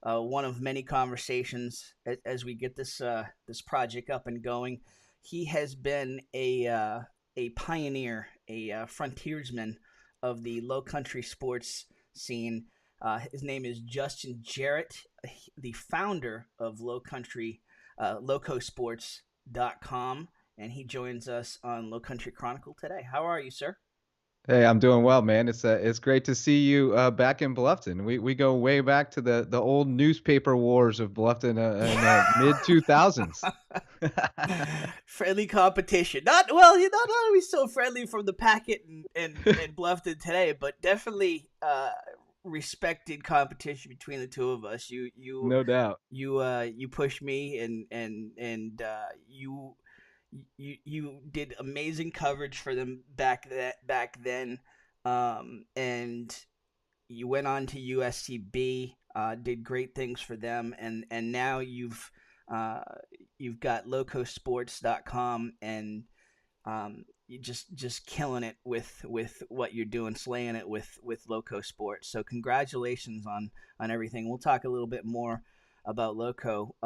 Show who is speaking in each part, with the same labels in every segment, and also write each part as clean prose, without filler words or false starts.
Speaker 1: one of many conversations as we get this project up and going. He has been a pioneer, a frontiersman of the low country sports scene. His name is Justin Jarrett, the founder of Low Country, LowcoSports.com, and he joins us on Low Country Chronicle today. How are you, sir?
Speaker 2: Hey, I'm doing well, man. It's great to see you back in Bluffton. We go way back to the old newspaper wars of Bluffton in the mid 2000s.
Speaker 1: Friendly competition. Not well, you're not always so friendly from the packet and Bluffton today, but definitely respected competition between the two of us.
Speaker 2: No doubt.
Speaker 1: You pushed me and you did amazing coverage for them back then, and you went on to USCB, did great things for them, and now uh, you've got LowcoSports.com, and you just killing it with what you're doing, slaying it with Loco Sports. So congratulations on everything. We'll talk a little bit more about Loco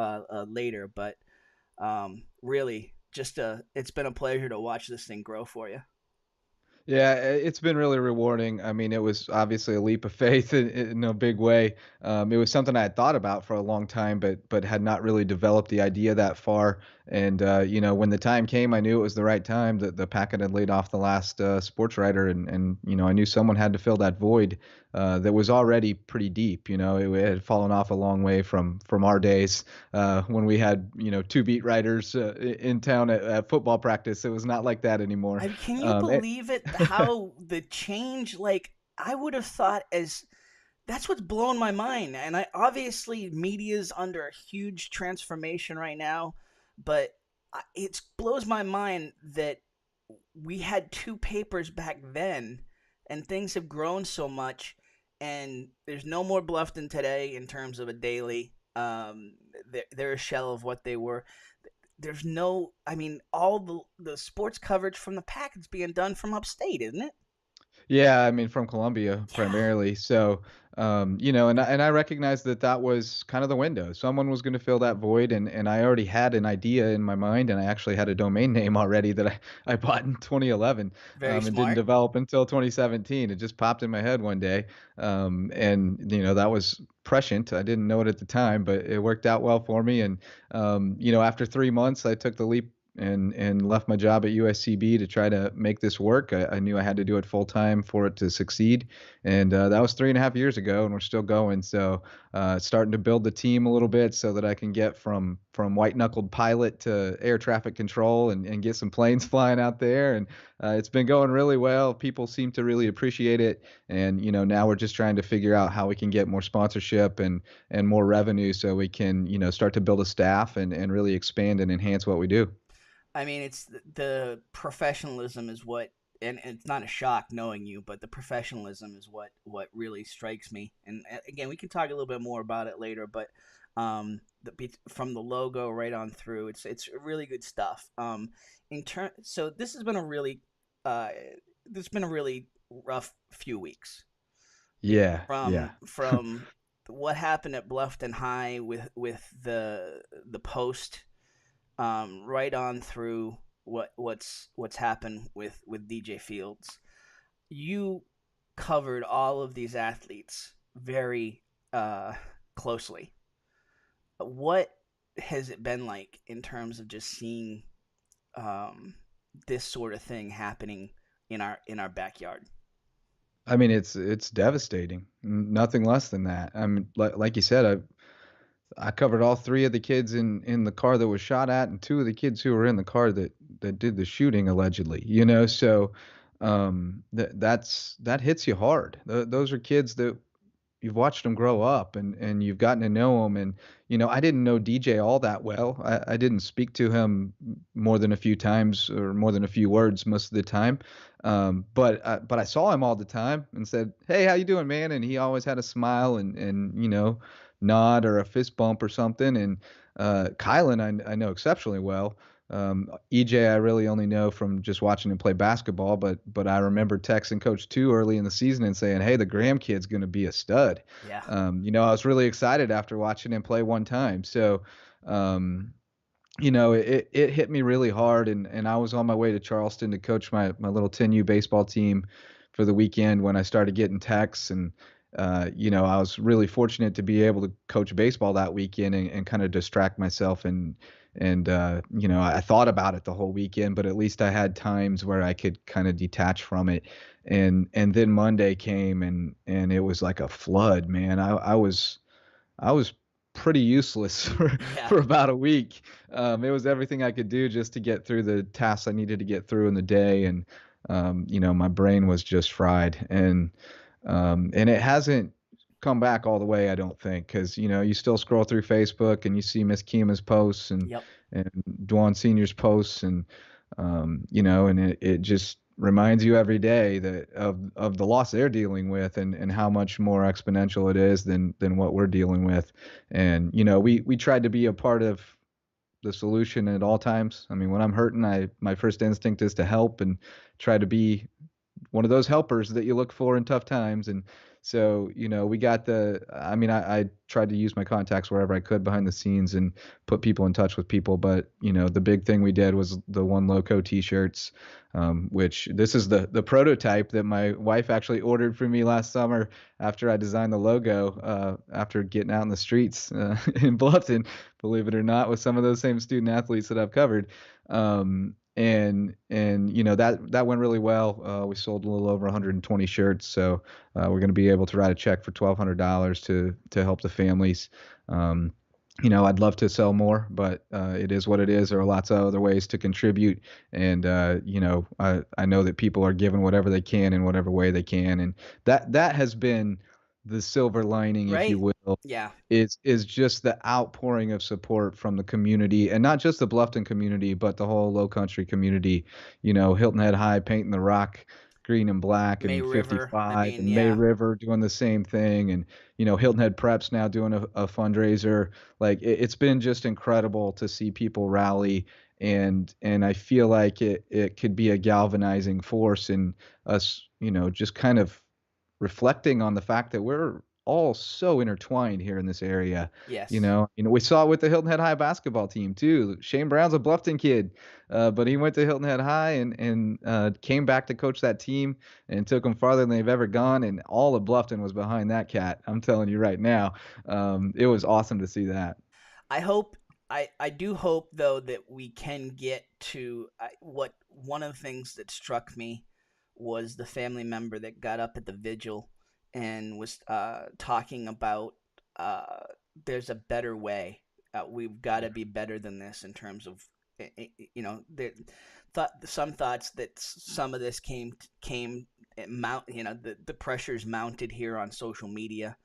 Speaker 1: later, but really, it's been a pleasure to watch this thing grow for you.
Speaker 2: Yeah, it's been really rewarding. I mean, it was obviously a leap of faith in a big way. It was something I had thought about for a long time, but had not really developed the idea that far. And when the time came, I knew it was the right time. That the packet had laid off the last sports writer, and I knew someone had to fill that void that was already pretty deep. It had fallen off a long way from our days when we had two beat writers in town at football practice. It was not like that anymore.
Speaker 1: Can you
Speaker 2: Um, it,
Speaker 1: believe it? How the change, like, I would have thought as that's what's blown my mind. And I obviously media's under a huge transformation right now, but it blows my mind that we had two papers back then, and things have grown so much. And there's no more Bluffton today in terms of a daily. They're a shell of what they were. There's no, I mean, all the sports coverage from the pack is being done from upstate, isn't it?
Speaker 2: Yeah, I mean, from Colombia
Speaker 1: Yeah,
Speaker 2: primarily. So, and I recognized that that was kind of the window. Someone was going to fill that void, and I already had an idea in my mind, and I actually had a domain name already that I bought in 2011,
Speaker 1: very
Speaker 2: and didn't
Speaker 1: smart.
Speaker 2: develop until 2017. It just popped in my head one day, and that was prescient. I didn't know it at the time, but it worked out well for me. And after 3 months, I took the leap and left my job at USCB to try to make this work. I knew I had to do it full time for it to succeed, and that was 3.5 years ago, and we're still going. So, starting to build the team a little bit so that I can get from white knuckled pilot to air traffic control and get some planes flying out there. And it's been going really well. People seem to really appreciate it, and now we're just trying to figure out how we can get more sponsorship and more revenue so we can start to build a staff and really expand and enhance what we do.
Speaker 1: I mean, it's the professionalism is what, and it's not a shock knowing you, but the professionalism is what really strikes me. And again, we can talk a little bit more about it later, but from the logo right on through, it's really good stuff. So uh, this has been a really rough few weeks
Speaker 2: Yeah, yeah.
Speaker 1: from what happened at Bluffton High with the post, right on through what's happened with DJ Fields. You covered all of these athletes very closely. What has it been like in terms of just seeing um, this sort of thing happening in our backyard?
Speaker 2: I mean, it's devastating. Nothing less than that. I mean, like you said, I covered all three of the kids in the car that was shot at, and two of the kids who were in the car that did the shooting allegedly. So that hits you hard. Those are kids that you've watched them grow up and you've gotten to know them. And I didn't know DJ all that well. I didn't speak to him more than a few times or more than a few words most of the time. But I saw him all the time and said, "Hey, how you doing, man?" And he always had a smile and nod or a fist bump or something. And Kylan I know exceptionally well. EJ, I really only know from just watching him play basketball, but I remember texting Coach Two early in the season and saying, "Hey, the Graham kid's going to be a stud."
Speaker 1: Yeah.
Speaker 2: I was really excited after watching him play one time. So, um, it hit me really hard, and I was on my way to Charleston to coach my little 10U baseball team for the weekend when I started getting texts, and I was really fortunate to be able to coach baseball that weekend and kind of distract myself and I thought about it the whole weekend, but at least I had times where I could kind of detach from it. And then Monday came and it was like a flood, man. I was pretty useless
Speaker 1: Yeah.
Speaker 2: for about a week. It was everything I could do just to get through the tasks I needed to get through in the day, and my brain was just fried, and it hasn't come back all the way, I don't think, because you still scroll through Facebook and you see Miss Kima's posts
Speaker 1: Yep.
Speaker 2: and Dwan Senior's posts, and it just reminds you every day that of the loss they're dealing with and how much more exponential it is than what we're dealing with. And we tried to be a part of the solution at all times. I mean, when I'm hurting, I my first instinct is to help and try to be one of those helpers that you look for in tough times. And so, we got I mean, I tried to use my contacts wherever I could behind the scenes and put people in touch with people. But, the big thing we did was the One Lowco t-shirts, which this is the prototype that my wife actually ordered for me last summer after I designed the logo, after getting out in the streets, in Bluffton, believe it or not, with some of those same student athletes that I've covered. And that went really well. We sold a little over 120 shirts, so we're going to be able to write a check for $1,200 to help the families. Um, I'd love to sell more, but it is what it is. There are lots of other ways to contribute, and I know that people are giving whatever they can in whatever way they can, and that has been the silver lining, if you
Speaker 1: Right.
Speaker 2: will,
Speaker 1: Yeah.
Speaker 2: is just the outpouring of support from the community, and not just the Bluffton community, but the whole Low Country community. Hilton Head High painting the rock green and black,
Speaker 1: May
Speaker 2: and
Speaker 1: River. I
Speaker 2: 55,
Speaker 1: mean,
Speaker 2: and May
Speaker 1: yeah.
Speaker 2: River doing the same thing, and Hilton Head Prep's now doing a fundraiser. Like it's been just incredible to see people rally, and I feel like it could be a galvanizing force in us, just kind of reflecting on the fact that we're all so intertwined here in this area.
Speaker 1: Yes.
Speaker 2: We saw it with the Hilton Head High basketball team too. Shane Brown's a Bluffton kid, but he went to Hilton Head High and came back to coach that team and took them farther than they've ever gone. And all of Bluffton was behind that cat. I'm telling you right now, it was awesome to see that.
Speaker 1: I hope I do hope though that we can get to what one of the things that struck me was the family member that got up at the vigil and was talking about uh, there's a better way. We've got to be better than this in terms of there some thoughts that some of this came mount the pressures mounted here on social media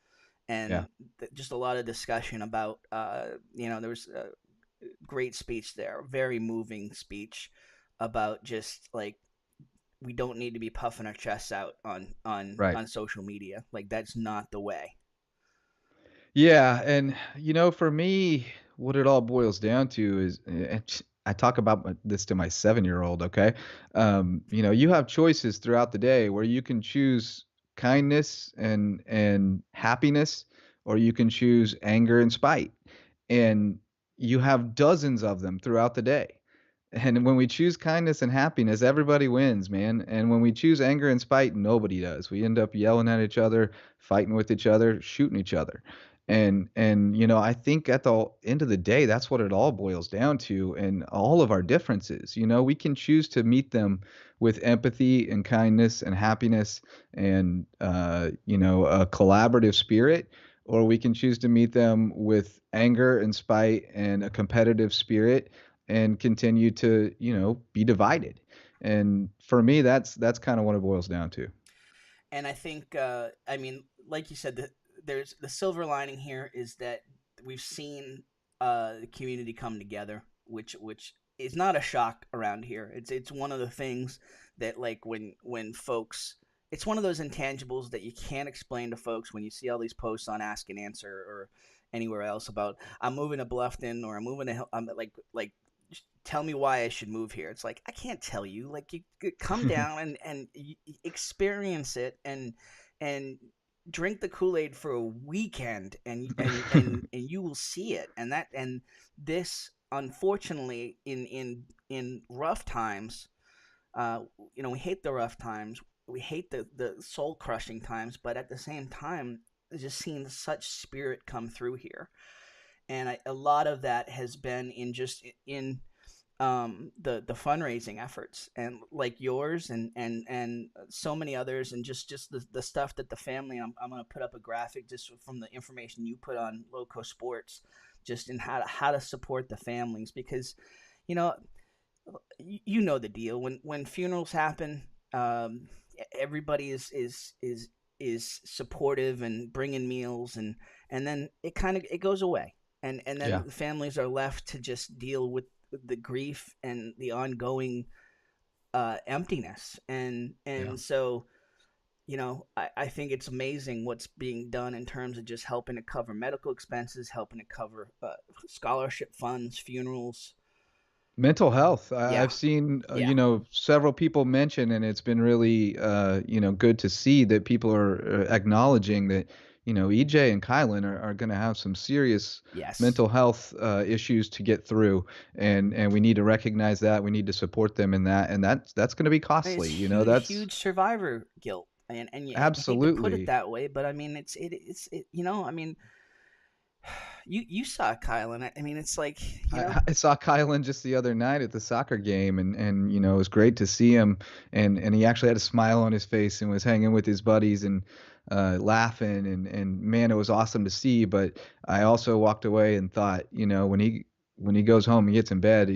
Speaker 2: Yeah.
Speaker 1: and just a lot of discussion about there was a great speech there, very moving speech about just like we don't need to be puffing our chests out
Speaker 2: Right.
Speaker 1: on social media. Like that's not the way.
Speaker 2: Yeah, and for me, what it all boils down to is, I talk about this to my 7-year-old. Okay, you have choices throughout the day where you can choose kindness and happiness, or you can choose anger and spite, and you have dozens of them throughout the day. And when we choose kindness and happiness, everybody wins, man. And when we choose anger and spite, nobody does. We end up yelling at each other, fighting with each other, shooting each other. And I think at the end of the day, that's what it all boils down to, and all of our differences. We can choose to meet them with empathy and kindness and happiness and a collaborative spirit, or we can choose to meet them with anger and spite and a competitive spirit and continue to be divided. And for me, that's kind of what it boils down to.
Speaker 1: And I think I mean, like you said, there's the silver lining here is that we've seen the community come together, which is not a shock around here. It's one of the things that like when folks it's one of those intangibles that you can't explain to folks when you see all these posts on Ask and Answer or anywhere else about I'm moving to Bluffton or I'm moving to I'm like tell me why I should move here. It's like, I can't tell you. Like, you come down and you experience it, and drink the Kool-Aid for a weekend, and you will see it. And this, unfortunately, in rough times, uh, we hate the rough times. We hate the soul crushing times, but at the same time, just seeing such spirit come through here, and a lot of that has been in just in the fundraising efforts, and like yours, and so many others, and just the stuff that the family. I'm going to put up a graphic just from the information you put on Loco Sports, just in how to support the families, because you know you know the deal. When funerals happen, um, everybody is supportive and bringing meals, and then it goes away, and then
Speaker 2: Yeah.
Speaker 1: the families are left to just deal with the grief and the ongoing emptiness,
Speaker 2: Yeah.
Speaker 1: and so I think it's amazing what's being done in terms of just helping to cover medical expenses, helping to cover scholarship funds, funerals.
Speaker 2: Mental health.
Speaker 1: Yeah,
Speaker 2: I've seen,
Speaker 1: yeah,
Speaker 2: several people mention, and it's been really, good to see that people are acknowledging that, EJ and Kylan are going to have some serious
Speaker 1: yes.
Speaker 2: mental health issues to get through, and we need to recognize that. We need to support them in that, and that's going to be
Speaker 1: I mean, it's
Speaker 2: costly.
Speaker 1: huge,
Speaker 2: That's
Speaker 1: huge survivor guilt, and you hate to put it
Speaker 2: absolutely.
Speaker 1: that way, but I mean, I mean, you saw Kyle, and I mean, it's like
Speaker 2: I saw Kylan just the other night at the soccer game, and it was great to see him, and he actually had a smile on his face and was hanging with his buddies and laughing, and man, it was awesome to see. But I also walked away and thought, when he goes home, he gets in bed,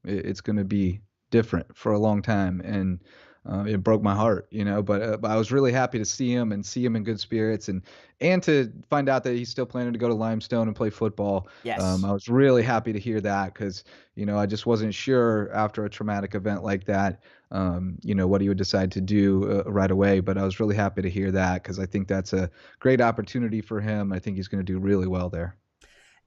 Speaker 2: it's going to be different for a long time, and it broke my heart, but I was really happy to see him and see him in good spirits, and to find out that he's still planning to go to Limestone and play football.
Speaker 1: yes.
Speaker 2: I was really happy to hear that because, I just wasn't sure after a traumatic event like that, what he would decide to do right away. But I was really happy to hear that because I think that's a great opportunity for him. I think he's going to do really well there.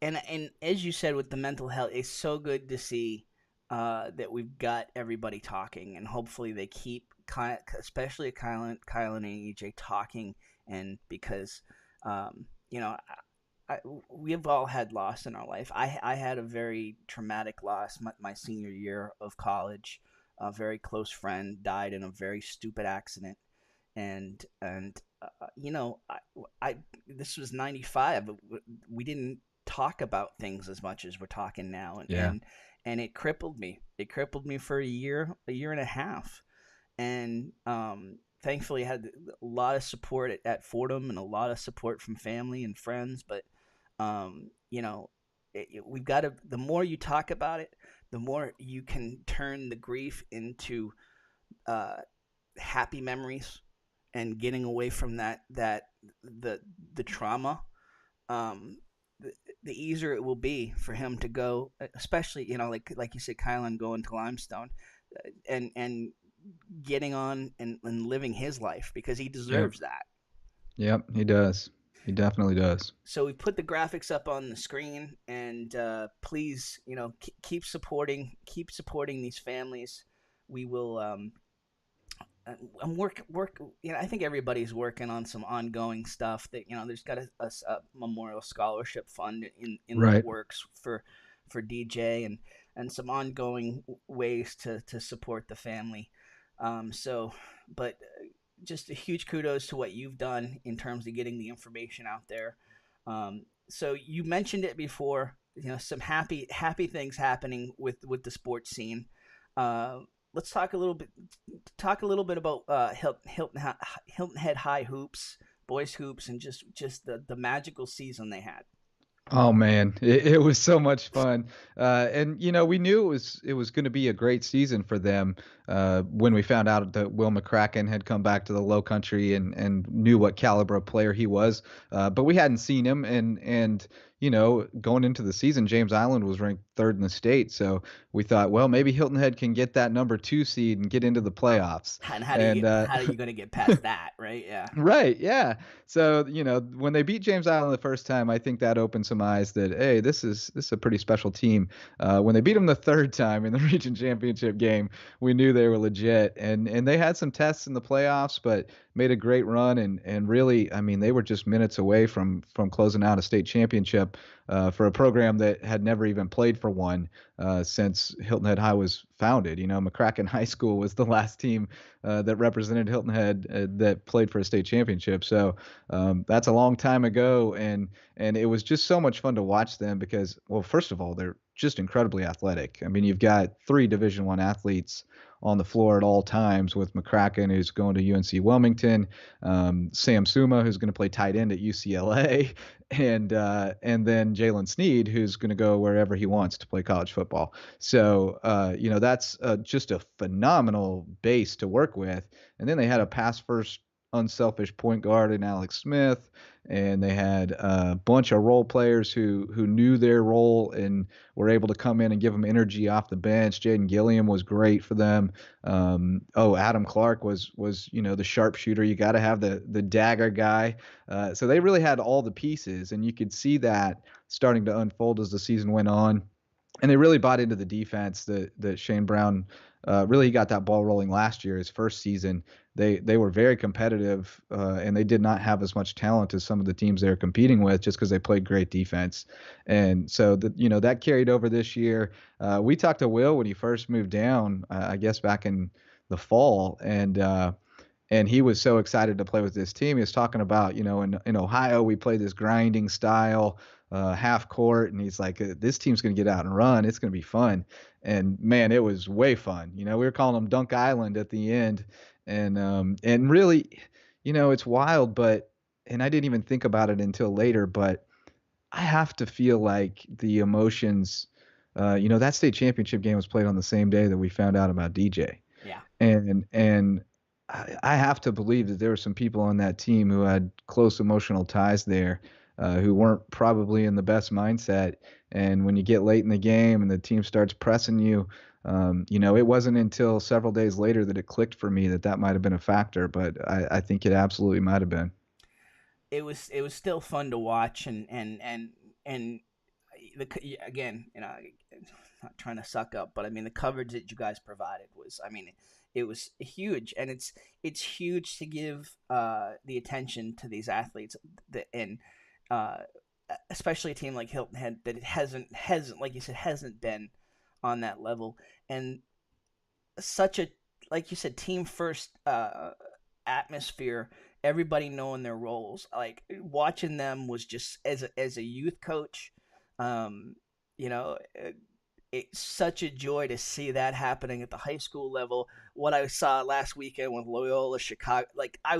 Speaker 1: And as you said with the mental health, it's so good to see that we've got everybody talking, and hopefully they keep, especially Kylan and EJ talking, and because um, you know we've all had loss in our life. I had a very traumatic loss my senior year of college. A very close friend died in a very stupid accident, and I this was 95. We didn't talk about things as much as we're talking now, and
Speaker 2: Yeah.
Speaker 1: it crippled me. It crippled me for a year and a half, and thankfully I had a lot of support at Fordham, and a lot of support from family and friends. But um, you know, we've got to. The more you talk about it, the more you can turn the grief into uh, happy memories, and getting away from the the trauma. Um, the, the easier it will be for him to go, especially like you said, Kylan going to Limestone, and getting on and living his life, because he
Speaker 2: Yep.
Speaker 1: deserves that.
Speaker 2: Yep. He does. He definitely does.
Speaker 1: So we put the graphics up on the screen, and please, keep supporting these families. We will. I'm work. I think everybody's working on some ongoing stuff. That there's got a memorial scholarship fund in the
Speaker 2: Right.
Speaker 1: works for DJ, and some ongoing ways to support the family. So, but just a huge kudos to what you've done in terms of getting the information out there. So you mentioned it before. Some happy things happening with the sports scene. Uh, let's talk a little bit about Hilton Head High hoops, boys hoops, and just the magical season they had.
Speaker 2: Oh man, it was so much fun, and we knew it was going to be a great season for them when we found out that Will McCracken had come back to the Low Country and knew what caliber of player he was, but we hadn't seen him, and going into the season, James Island was ranked third in the state. So we thought, well, maybe Hilton Head can get that number 2 seed and get into the playoffs.
Speaker 1: And
Speaker 2: And
Speaker 1: how are you going to get past that, right? Yeah.
Speaker 2: Right, yeah. So, when they beat James Island the first time, I think that opened some eyes that, hey, this is a pretty special team. When they beat them the third time in the region championship game, we knew they were legit, and they had some tests in the playoffs, but made a great run, and really, I mean, they were just minutes away from closing out a state championship for a program that had never even played for one since Hilton Head High was founded. McCracken High School was the last team that represented Hilton Head that played for a state championship. So that's a long time ago, and it was just so much fun to watch them because, well, first of all, they're just incredibly athletic. I mean, you've got three Division I athletes on the floor at all times with McCracken, who's going to UNC Wilmington, Sam Suma, who's going to play tight end at UCLA, and then Jalen Sneed, who's going to go wherever he wants to play college football. So that's just a phenomenal base to work with. And then they had a pass first, unselfish point guard in Alex Smith, and they had a bunch of role players who knew their role and were able to come in and give them energy off the bench. Jaden Gilliam was great for them. Adam Clark was the sharpshooter. You got to have the dagger guy. So they really had all the pieces, and you could see that starting to unfold as the season went on. And they really bought into the defense that Shane Brown really got that ball rolling last year, his first season. They were very competitive, and they did not have as much talent as some of the teams they were competing with just because they played great defense. And so that carried over this year. We talked to Will when he first moved down, I guess back in the fall, and he was so excited to play with this team. He was talking about, in Ohio, we play this grinding style, half court, and he's like, this team's going to get out and run. It's going to be fun. And man, it was way fun. We were calling them Dunk Island at the end, and really, it's wild, and I didn't even think about it until later, but I have to feel like the emotions, that state championship game was played on the same day that we found out about DJ.
Speaker 1: Yeah.
Speaker 2: And I have to believe that there were some people on that team who had close emotional ties there, who weren't probably in the best mindset. And when you get late in the game and the team starts pressing you, it wasn't until several days later that it clicked for me that might have been a factor. But I think it absolutely might have been.
Speaker 1: It was still fun to watch, and again, not trying to suck up, but I mean the coverage that you guys provided was, I mean, it was huge, and it's huge to give the attention to these athletes and uh, especially a team like Hilton Head that it hasn't like you said hasn't been on that level, and such a, like you said, team first atmosphere, everybody knowing their roles. Like watching them was just as a youth coach, um, you know, it's such a joy to see that happening at the high school level. What I saw last weekend with Loyola Chicago, like
Speaker 2: Oh
Speaker 1: I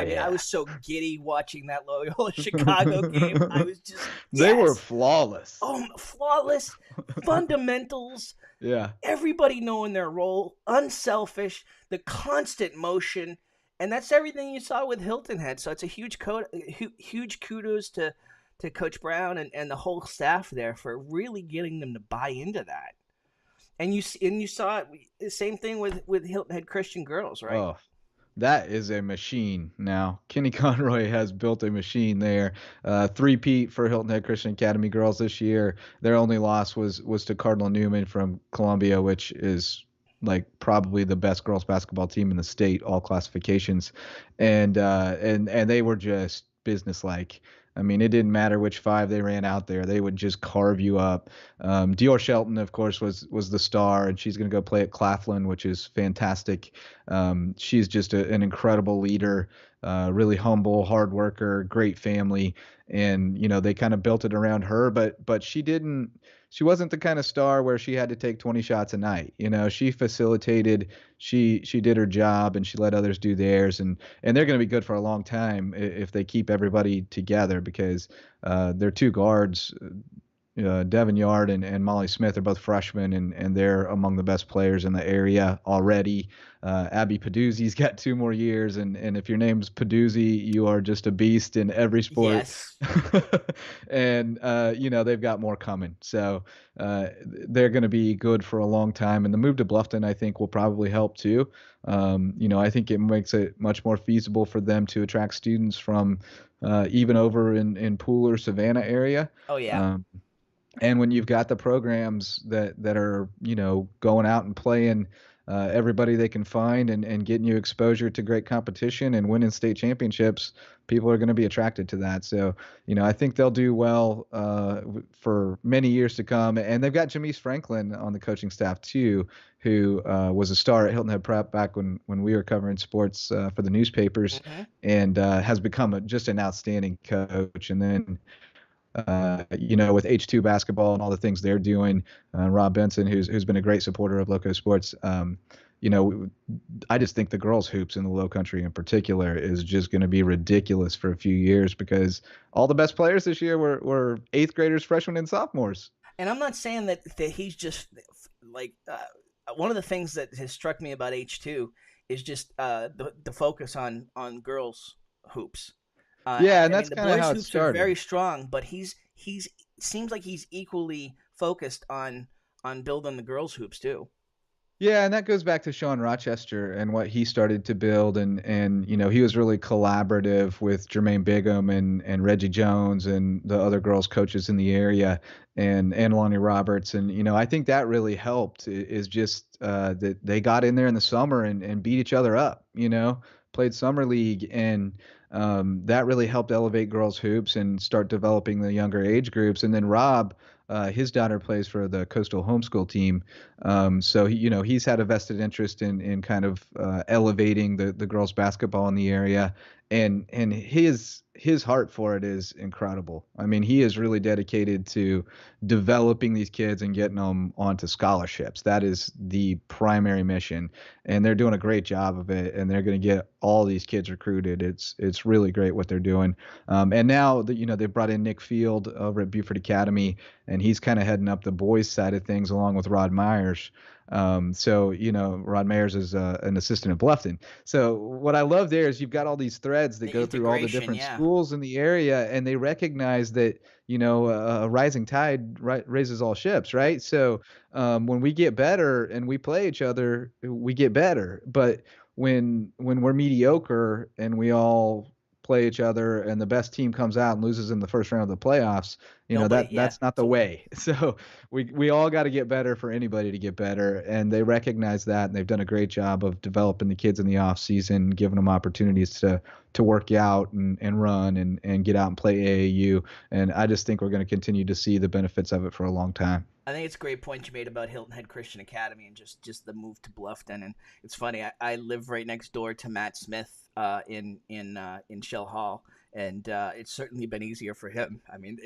Speaker 1: mean, I
Speaker 2: yeah.
Speaker 1: was so giddy watching that Loyola Chicago game. I was just
Speaker 2: They were
Speaker 1: yes,
Speaker 2: flawless.
Speaker 1: oh, flawless fundamentals,
Speaker 2: Yeah.
Speaker 1: everybody knowing their role, unselfish, the constant motion, and that's everything you saw with Hilton Head. So it's a huge kudos to Coach Brown and the whole staff there for really getting them to buy into that. And you saw it, the same thing with Hilton Head Christian girls, right?
Speaker 2: Oh, that is a machine now. Kenny Conroy has built a machine there. Three-peat for Hilton Head Christian Academy girls this year. Their only loss was to Cardinal Newman from Columbia, which is like probably the best girls basketball team in the state, all classifications. And they were just businesslike. I mean, it didn't matter which five they ran out there; they would just carve you up. Dior Shelton, of course, was the star, and she's going to go play at Claflin, which is fantastic. She's just an incredible leader, really humble, hard worker, great family, and they kind of built it around her. But she wasn't the kind of star where she had to take 20 shots a night. She facilitated, she did her job, and she let others do theirs, and they're going to be good for a long time if they keep everybody together because their two guards. Devin Yard and Molly Smith are both freshmen, and they're among the best players in the area already. Abby Paduzzi's got 2 more years, and if your name's Paduzzi, you are just a beast in every sport.
Speaker 1: Yes.
Speaker 2: And they've got more coming, so they're going to be good for a long time. And the move to Bluffton, I think, will probably help too. I think it makes it much more feasible for them to attract students from even over in Poole or Savannah area.
Speaker 1: Oh yeah.
Speaker 2: Um, and when you've got the programs that are going out and playing everybody they can find and getting you exposure to great competition and winning state championships, people are going to be attracted to that. So I think they'll do well for many years to come. And they've got Jamise Franklin on the coaching staff too, who was a star at Hilton Head Prep back when we were covering sports for the newspapers,
Speaker 1: Hmm.
Speaker 2: and has become just an outstanding coach. And then with H2 basketball and all the things they're doing, Rob Benson, who's been a great supporter of Loco Sports. You know, I just think the girls hoops in the Low Country in particular is just going to be ridiculous for a few years because all the best players this year were eighth graders, freshmen, and sophomores.
Speaker 1: And I'm not saying that he's just like one of the things that has struck me about H2 is just the focus on girls hoops.
Speaker 2: Yeah, and
Speaker 1: I mean,
Speaker 2: that's
Speaker 1: the
Speaker 2: kind of
Speaker 1: boys
Speaker 2: how it
Speaker 1: hoops are very
Speaker 2: started.
Speaker 1: strong, but he's seems like he's equally focused on building the girls hoops too.
Speaker 2: Yeah, and that goes back to Sean Rochester and what he started to build, and he was really collaborative with Jermaine Bigham and Reggie Jones and the other girls coaches in the area, and Lonnie Roberts, and I think that really helped. Is just that they got in there in the summer and beat each other up. Played summer league, and that really helped elevate girls hoops and start developing the younger age groups. And then Rob. His daughter plays for the Coastal Homeschool team, so he's had a vested interest in kind of elevating the girls basketball in the area, and his heart for it is incredible. I mean, he is really dedicated to developing these kids and getting them onto scholarships. That is the primary mission, and they're doing a great job of it. And they're going to get all these kids recruited. It's really great what they're doing. And now that they brought in Nick Field over at Buford Academy, and he's kind of heading up the boys side of things along with Rod Myers. So Rod Myers is an assistant at Bluffton. So what I love there is you've got all these threads that
Speaker 1: The
Speaker 2: go through all the
Speaker 1: integration,
Speaker 2: different
Speaker 1: yeah.
Speaker 2: schools in the area, and they recognize that a rising tide raises all ships,
Speaker 1: Yep.
Speaker 2: right? So when we get better and we play each other, we get better. But when we're mediocre and we all play each other and the best team comes out and loses in the first round of the playoffs,
Speaker 1: Nobody, yeah.
Speaker 2: that's not the way. So we all got to get better for anybody to get better, and they recognize that, and they've done a great job of developing the kids in the off season, giving them opportunities to work out and run and get out and play AAU. And I just think we're going to continue to see the benefits of it for a long time.
Speaker 1: I think it's a great point you made about Hilton Head Christian Academy and just the move to Bluffton. And it's funny, I live right next door to Matt Smith in Shell Hall, and it's certainly been easier for him. I mean,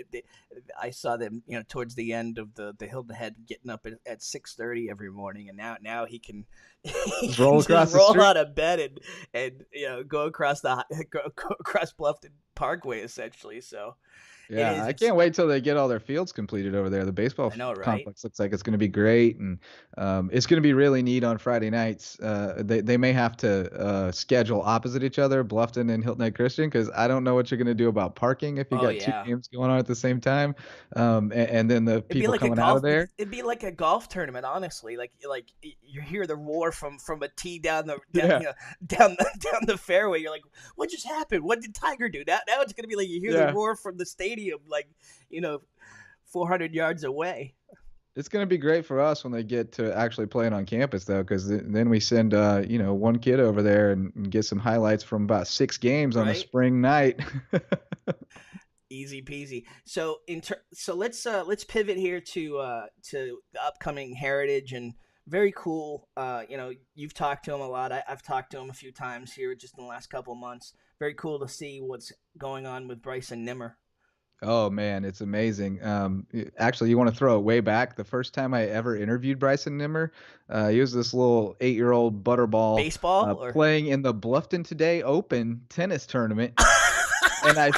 Speaker 1: I saw them towards the end of the Hilton Head getting up at 6:30 every morning, and now he can he
Speaker 2: Just
Speaker 1: can
Speaker 2: roll
Speaker 1: just
Speaker 2: across the
Speaker 1: roll
Speaker 2: street.
Speaker 1: out of bed and go across go across Bluffton Parkway essentially. So it
Speaker 2: Yeah,
Speaker 1: is.
Speaker 2: I
Speaker 1: It's
Speaker 2: can't wait till they get all their fields completed over there. The baseball
Speaker 1: I know, right?
Speaker 2: complex looks like it's going to be great, and it's going to be really neat on Friday nights. They may have to schedule opposite each other, Bluffton and Hilton Head Christian, because I don't know what you're going to do about parking if you
Speaker 1: Oh
Speaker 2: got two
Speaker 1: yeah.
Speaker 2: games going on at the same time, and then the
Speaker 1: It'd be
Speaker 2: people
Speaker 1: like a
Speaker 2: coming out of
Speaker 1: golf.
Speaker 2: there.
Speaker 1: It'd be like a golf tournament, honestly. Like you hear the roar from a tee
Speaker 2: Yeah,
Speaker 1: down down the fairway. You're like, what just happened? What did Tiger do? Now it's gonna be like you hear the
Speaker 2: yeah.
Speaker 1: roar from the stadium, like you know, 400 yards away.
Speaker 2: It's going to be great for us when they get to actually playing on campus, though, because then we send, one kid over there and get some highlights from about 6 games on a
Speaker 1: Right?
Speaker 2: spring night.
Speaker 1: Easy peasy. So let's pivot here to the upcoming Heritage and very cool. You've talked to him a lot. I've talked to him a few times here just in the last couple of months. Very cool to see what's going on with Bryson Nimmer.
Speaker 2: Oh man, it's amazing. Actually, you want to throw it way back? The first time I ever interviewed Bryson Nimmer, he was this little 8-year-old butterball
Speaker 1: Baseball or
Speaker 2: playing in the Bluffton Today Open tennis tournament. and I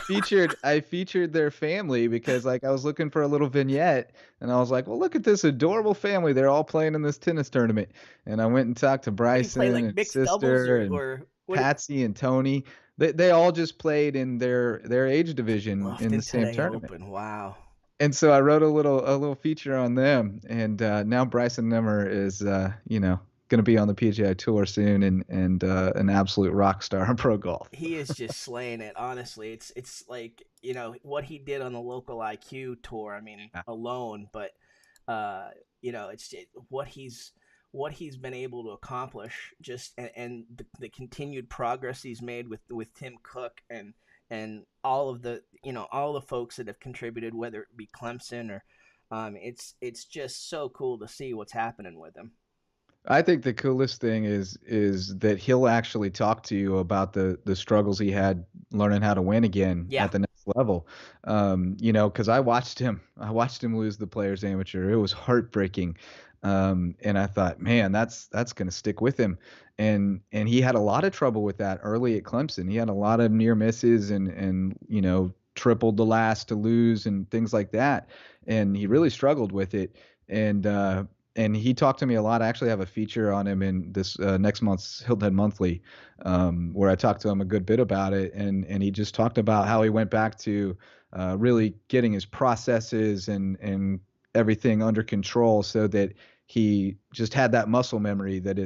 Speaker 2: featured their family because like I was looking for a little vignette and I was like, well, look at this adorable family. They're all playing in this tennis tournament. And I went and talked to
Speaker 1: What do you play,
Speaker 2: Bryson
Speaker 1: like
Speaker 2: and
Speaker 1: mixed doubles
Speaker 2: sister and
Speaker 1: or what?
Speaker 2: Patsy and Tony. They all just played in their age division in the
Speaker 1: Bluffton
Speaker 2: same
Speaker 1: today
Speaker 2: tournament.
Speaker 1: Open. Wow.
Speaker 2: And so I wrote a little feature on them, and now Bryson Nemmer is going to be on the PGA Tour soon, and an absolute rock star in pro golf.
Speaker 1: He is just slaying it. Honestly, it's like what he did on the local IQ tour. I mean,
Speaker 2: Yeah.
Speaker 1: alone, but uh, what he's been able to accomplish. Just and the continued progress he's made with Tim Cook and all of the all the folks that have contributed, whether it be Clemson or it's just so cool to see what's happening with him.
Speaker 2: I think the coolest thing is that he'll actually talk to you about the struggles he had learning how to win again
Speaker 1: Yeah.
Speaker 2: at the next level. Because I watched him lose the Players Amateur. It was heartbreaking, and I thought, man, that's gonna stick with him. And he had a lot of trouble with that early at Clemson. He had a lot of near misses and tripled the last to lose and things like that, and he really struggled with it. And he talked to me a lot. I actually have a feature on him in this next month's Hilton Head Monthly, where I talked to him a good bit about it, and he just talked about how he went back to really getting his processes and everything under control, so that he just had that muscle memory that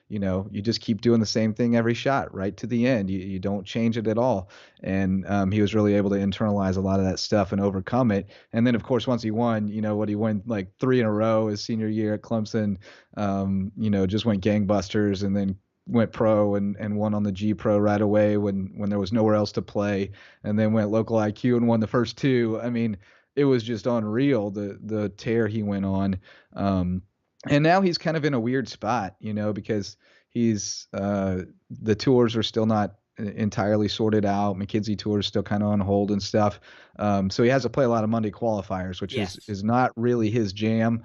Speaker 2: you just keep doing the same thing every shot right to the end. You don't change it at all, and he was really able to internalize a lot of that stuff and overcome it. And then, of course, once he won, he won like three in a row his senior year at Clemson. Just went gangbusters, and then went pro and won on the G Pro right away when there was nowhere else to play, and then went local IQ and won the first two. I mean, it was just unreal the tear he went on. And now he's kind of in a weird spot, because he's the tours are still not entirely sorted out. McKinsey Tour is still kind of on hold and stuff. So he has to play a lot of Monday qualifiers, which is
Speaker 1: Yes.
Speaker 2: is not really his jam.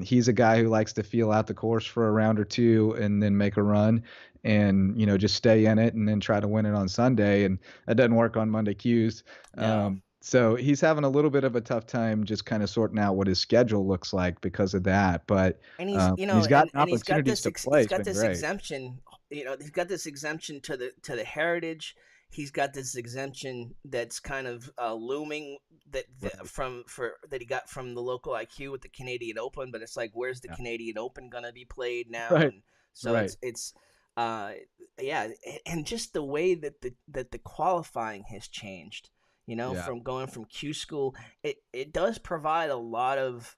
Speaker 2: He's a guy who likes to feel out the course for a round or two and then make a run and just stay in it and then try to win it on Sunday. And that doesn't work on Monday cues.
Speaker 1: No.
Speaker 2: So he's having a little bit of a tough time just kind of sorting out what his schedule looks like because of that. But
Speaker 1: And he's
Speaker 2: he's gotten
Speaker 1: and he's got
Speaker 2: opportunities
Speaker 1: this
Speaker 2: to play.
Speaker 1: he's
Speaker 2: It's
Speaker 1: got
Speaker 2: been
Speaker 1: this
Speaker 2: great.
Speaker 1: exemption. He's got this exemption to the heritage. He's got this exemption that's kind of looming
Speaker 2: Right.
Speaker 1: that he got from the local IQ with the Canadian Open. But it's like, where's the
Speaker 2: Yeah.
Speaker 1: Canadian Open gonna be played now?
Speaker 2: Right.
Speaker 1: And so
Speaker 2: Right.
Speaker 1: it's uh yeah, and just the way that the qualifying has changed.
Speaker 2: Yeah.
Speaker 1: From going from Q school, it does provide a lot of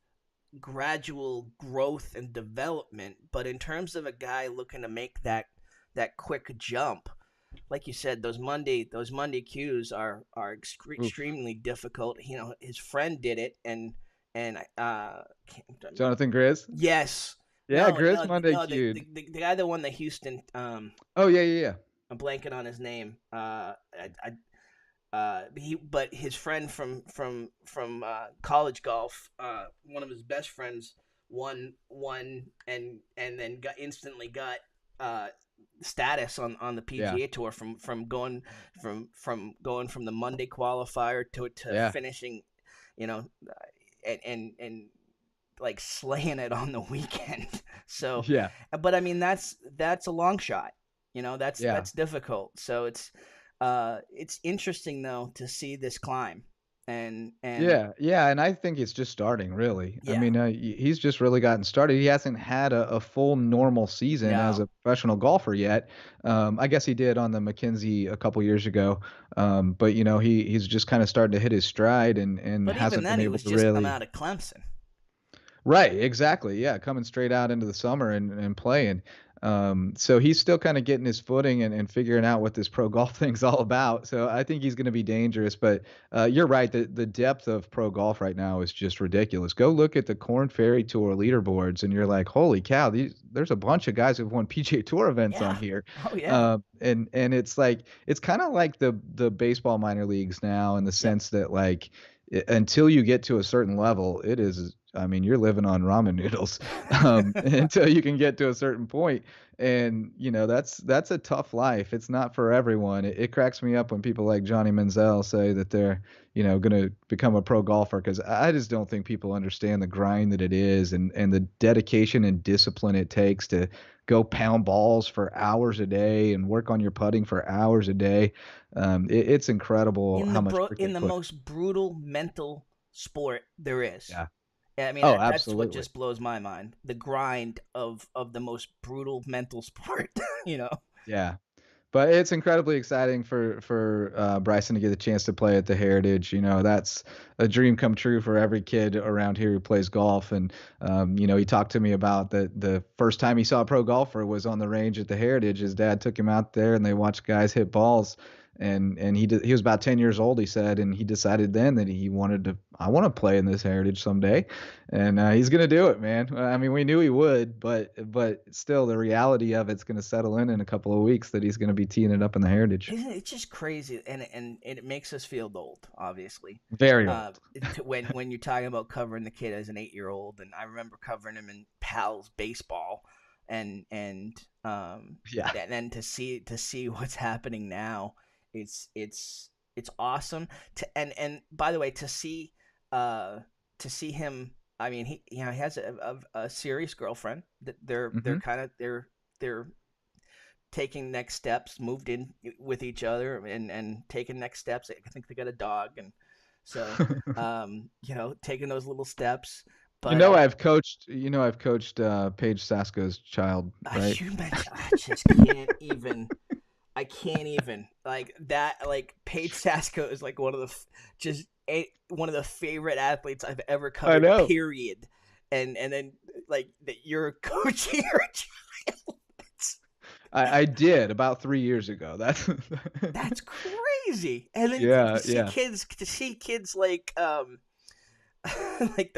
Speaker 1: gradual growth and development, but in terms of a guy looking to make that quick jump, like you said, those Monday cues are
Speaker 2: Oof.
Speaker 1: extremely difficult. His friend did it, and
Speaker 2: Jonathan Grizz.
Speaker 1: yes,
Speaker 2: Yeah,
Speaker 1: no,
Speaker 2: Grizz
Speaker 1: no,
Speaker 2: Monday
Speaker 1: no,
Speaker 2: queued.
Speaker 1: the guy that won the Houston,
Speaker 2: Oh yeah, yeah, yeah.
Speaker 1: I'm blanking on his name. But his friend from college golf, one of his best friends, won and then got status on the
Speaker 2: Yeah.
Speaker 1: PGA Tour from going from the Monday qualifier to
Speaker 2: Yeah.
Speaker 1: finishing, you know, and like slaying it on the weekend. So,
Speaker 2: Yeah.
Speaker 1: but I mean that's a long shot.
Speaker 2: Yeah.
Speaker 1: That's difficult. So it's interesting though to see this climb, and
Speaker 2: Yeah, yeah, and I think it's just starting, really. I
Speaker 1: yeah,
Speaker 2: mean, he's just really gotten started. He hasn't had a full normal season as
Speaker 1: no.
Speaker 2: a professional golfer yet. I guess he did on the McKinsey a couple years ago, but he's just kind of starting to hit his stride and
Speaker 1: But even
Speaker 2: hasn't been
Speaker 1: then, he
Speaker 2: able
Speaker 1: was
Speaker 2: to
Speaker 1: just come
Speaker 2: really.
Speaker 1: out of Clemson.
Speaker 2: Right, exactly. Yeah, coming straight out into the summer and playing. So he's still kind of getting his footing and figuring out what this pro golf thing's all about. So I think he's going to be dangerous. But you're right. The depth of pro golf right now is just ridiculous. Go look at the Corn Ferry Tour leaderboards, and you're like, holy cow! There's a bunch of guys who've won PGA Tour events on
Speaker 1: Yeah.
Speaker 2: here.
Speaker 1: Oh yeah.
Speaker 2: And it's like it's kind of like the baseball minor leagues now in the
Speaker 1: Yep.
Speaker 2: sense that like until you get to a certain level, it is. I mean, you're living on ramen noodles until you can get to a certain point, and that's a tough life. It's not for everyone. It cracks me up when people like Johnny Manziel say that they're going to become a pro golfer, because I just don't think people understand the grind that it is, and the dedication and discipline it takes to go pound balls for hours a day and work on your putting for hours a day. It's incredible how much work they
Speaker 1: in the
Speaker 2: put.
Speaker 1: most brutal mental sport there is.
Speaker 2: Yeah.
Speaker 1: I mean,
Speaker 2: Oh,
Speaker 1: that's what
Speaker 2: absolutely.
Speaker 1: just blows my mind. The grind of the most brutal mental sport, you know.
Speaker 2: Yeah. But it's incredibly exciting for Bryson to get a chance to play at the Heritage. That's a dream come true for every kid around here who plays golf. And he talked to me about the first time he saw a pro golfer was on the range at the Heritage. His dad took him out there, and they watched guys hit balls. And he was about 10 years old, he said, and he decided then that I want to play in this Heritage someday, and he's gonna do it, man. I mean, we knew he would, but still, the reality of it's gonna settle in a couple of weeks that he's gonna be teeing it up in the Heritage.
Speaker 1: Isn't it just crazy? And it makes us feel old, obviously.
Speaker 2: Very old.
Speaker 1: When you're talking about covering the kid as an 8 year old, and I remember covering him in Pals baseball, and
Speaker 2: Yeah.
Speaker 1: and then to see what's happening now, it's awesome. And by the way, uh to see him. I mean, he has a serious girlfriend. That they're
Speaker 2: Hmm.
Speaker 1: kind of they're taking next steps, moved in with each other, and taking next steps. I think they got a dog, and so taking those little steps. But
Speaker 2: I've coached Paige Sasko's child, right?
Speaker 1: you mentioned, I just can't even. I can't even like that. Like Paige Sasko is like one of the favorite athletes I've ever
Speaker 2: I
Speaker 1: covered.
Speaker 2: know.
Speaker 1: Period. And then like that you're coaching her child.
Speaker 2: I did about 3 years ago.
Speaker 1: That's crazy. And then
Speaker 2: Yeah, yeah.
Speaker 1: to see kids like like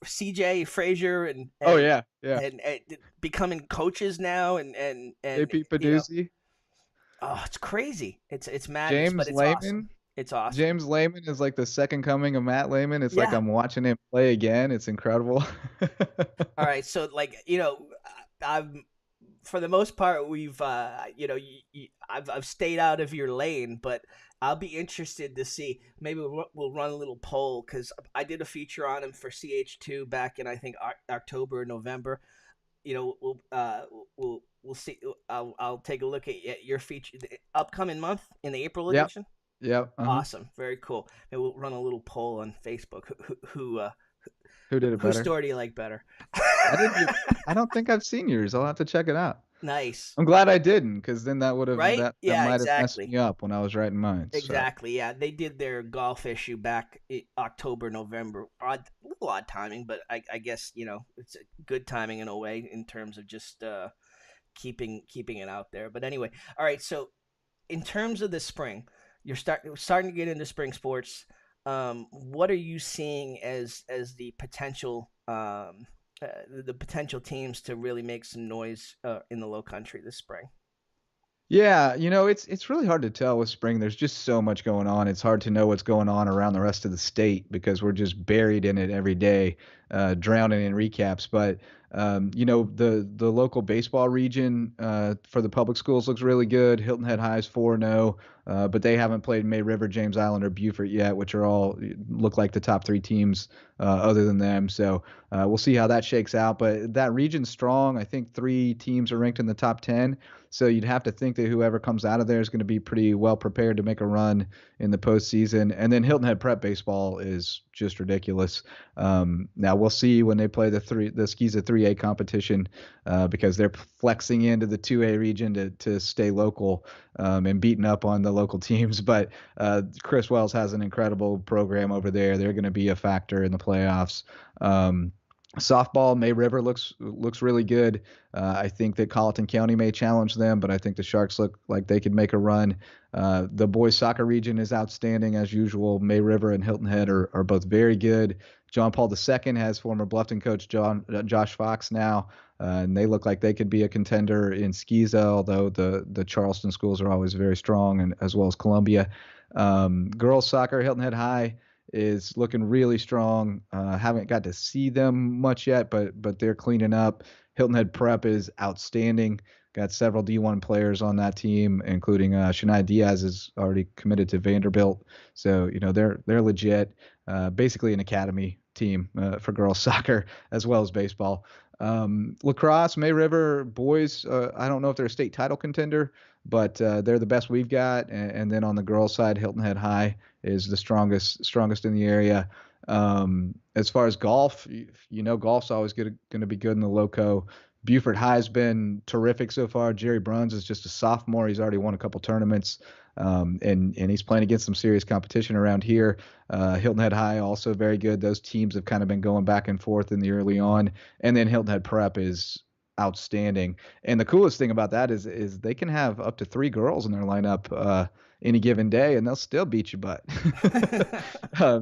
Speaker 1: CJ Frazier
Speaker 2: Oh yeah, yeah.
Speaker 1: and becoming coaches now and
Speaker 2: JP Peduzzi,
Speaker 1: oh, it's crazy. It's madness, but
Speaker 2: James
Speaker 1: it's awesome.
Speaker 2: Lehman.
Speaker 1: It's awesome.
Speaker 2: James Lehman is like the second coming of Matt Lehman. It's like
Speaker 1: Yeah.
Speaker 2: I'm watching him play again. It's incredible.
Speaker 1: All right. So like I've for the most part we've I've stayed out of your lane, but I'll be interested to see. Maybe we'll run a little poll because I did a feature on him for CH2 back in I think October or November. We'll see. I'll take a look at your feature the upcoming month in the April
Speaker 2: Yep.
Speaker 1: edition.
Speaker 2: Yep. Uh-huh.
Speaker 1: Awesome, very cool. Maybe we'll run a little poll on Facebook.
Speaker 2: Who did it
Speaker 1: Whose
Speaker 2: better?
Speaker 1: story do you like better?
Speaker 2: I didn't even, I don't think I've seen yours. I'll have to check it out.
Speaker 1: Nice,
Speaker 2: I'm glad I didn't, because then that would have
Speaker 1: right?
Speaker 2: that
Speaker 1: Yeah,
Speaker 2: might have messed
Speaker 1: exactly.
Speaker 2: me up when I was writing mine. So
Speaker 1: Exactly. Yeah, they did their golf issue back in October, November. A little odd timing, but I guess it's a good timing in a way in terms of just keeping it out there. But anyway, all right. So in terms of the spring, starting to get into spring sports. What are you seeing as the potential teams to really make some noise in the Low Country this spring?
Speaker 2: yeah, it's really hard to tell with spring. There's just so much going on. It's hard to know what's going on around the rest of the state because we're just buried in it every day, drowning in recaps. But the local baseball region for the public schools looks really good. Hilton Head High is 4-0, but they haven't played May River, James Island, or Beaufort yet, which are all look like the top three teams other than them. So we'll see how that shakes out. But that region's strong. I think three teams are ranked in the top 10. So you'd have to think that whoever comes out of there is going to be pretty well prepared to make a run in the postseason. And then Hilton Head Prep baseball is just ridiculous. Now we'll see when they play the SCISA 3A competition because they're flexing into the 2A region to stay local and beating up on the local teams. But Chris Wells has an incredible program over there. They're going to be a factor in the playoffs. Softball, May River looks really good. I think that Colleton County may challenge them, but I think the Sharks look like they could make a run. The boys soccer region is outstanding as usual. May River and Hilton Head are both very good. John Paul II has former Bluffton coach Josh Fox now, and they look like they could be a contender in Skeeza, although the Charleston schools are always very strong, and as well as Columbia. Girls soccer, Hilton Head High is looking really strong. Haven't got to see them much yet, but they're cleaning up. Hilton Head Prep is outstanding. Got several D1 players on that team, including Shania Diaz is already committed to Vanderbilt. So they're legit. Basically an academy team for girls soccer as well as baseball. Lacrosse, May River boys. I don't know if they're a state title contender, but they're the best we've got. And then on the girls side, Hilton Head High is the strongest in the area. As far as golf, golf's always going to be good in the Lowco. Buford High's been terrific so far. Jerry Bruns is just a sophomore. He's already won a couple tournaments, and he's playing against some serious competition around here. Hilton Head High also very good. Those teams have kind of been going back and forth in the early on, and then Hilton Head Prep is outstanding. And the coolest thing about that is they can have up to three girls in their lineup any given day, and they'll still beat your butt.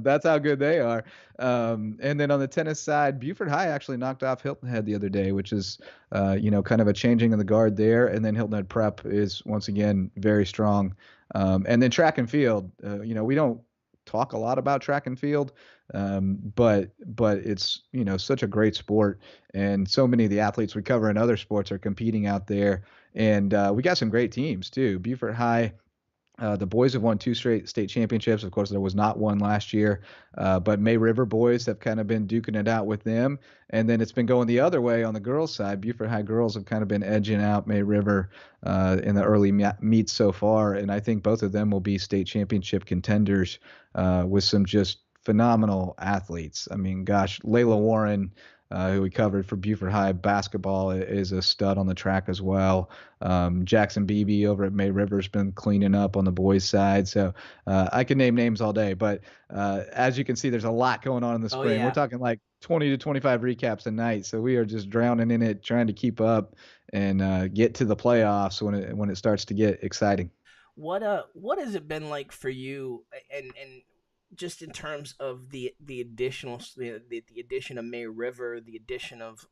Speaker 2: That's how good they are. And then on the tennis side, Buford High actually knocked off Hilton Head the other day, which is kind of a changing of the guard there. And then Hilton Head Prep is once again very strong. And then track and field, we don't talk a lot about track and field, but it's such a great sport, and so many of the athletes we cover in other sports are competing out there, and we got some great teams too. Buford High, the boys have won two straight state championships. Of course, there was not one last year, but May River boys have kind of been duking it out with them. And then it's been going the other way on the girls' side. Buford High girls have kind of been edging out May River in the early meets so far. And I think both of them will be state championship contenders with some just phenomenal athletes. I mean, gosh, Layla Warren, who we covered for Buford High basketball, is a stud on the track as well. Jackson Beebe over at May River's been cleaning up on the boys' side. So I could name names all day, but as you can see, there's a lot going on in the
Speaker 1: Oh
Speaker 2: spring. We're
Speaker 1: yeah.
Speaker 2: talking like 20 to 25 recaps a night. So we are just drowning in it, trying to keep up and get to the playoffs when it starts to get exciting.
Speaker 1: What has it been like for you, and just in terms of the additional the addition of May River, the addition of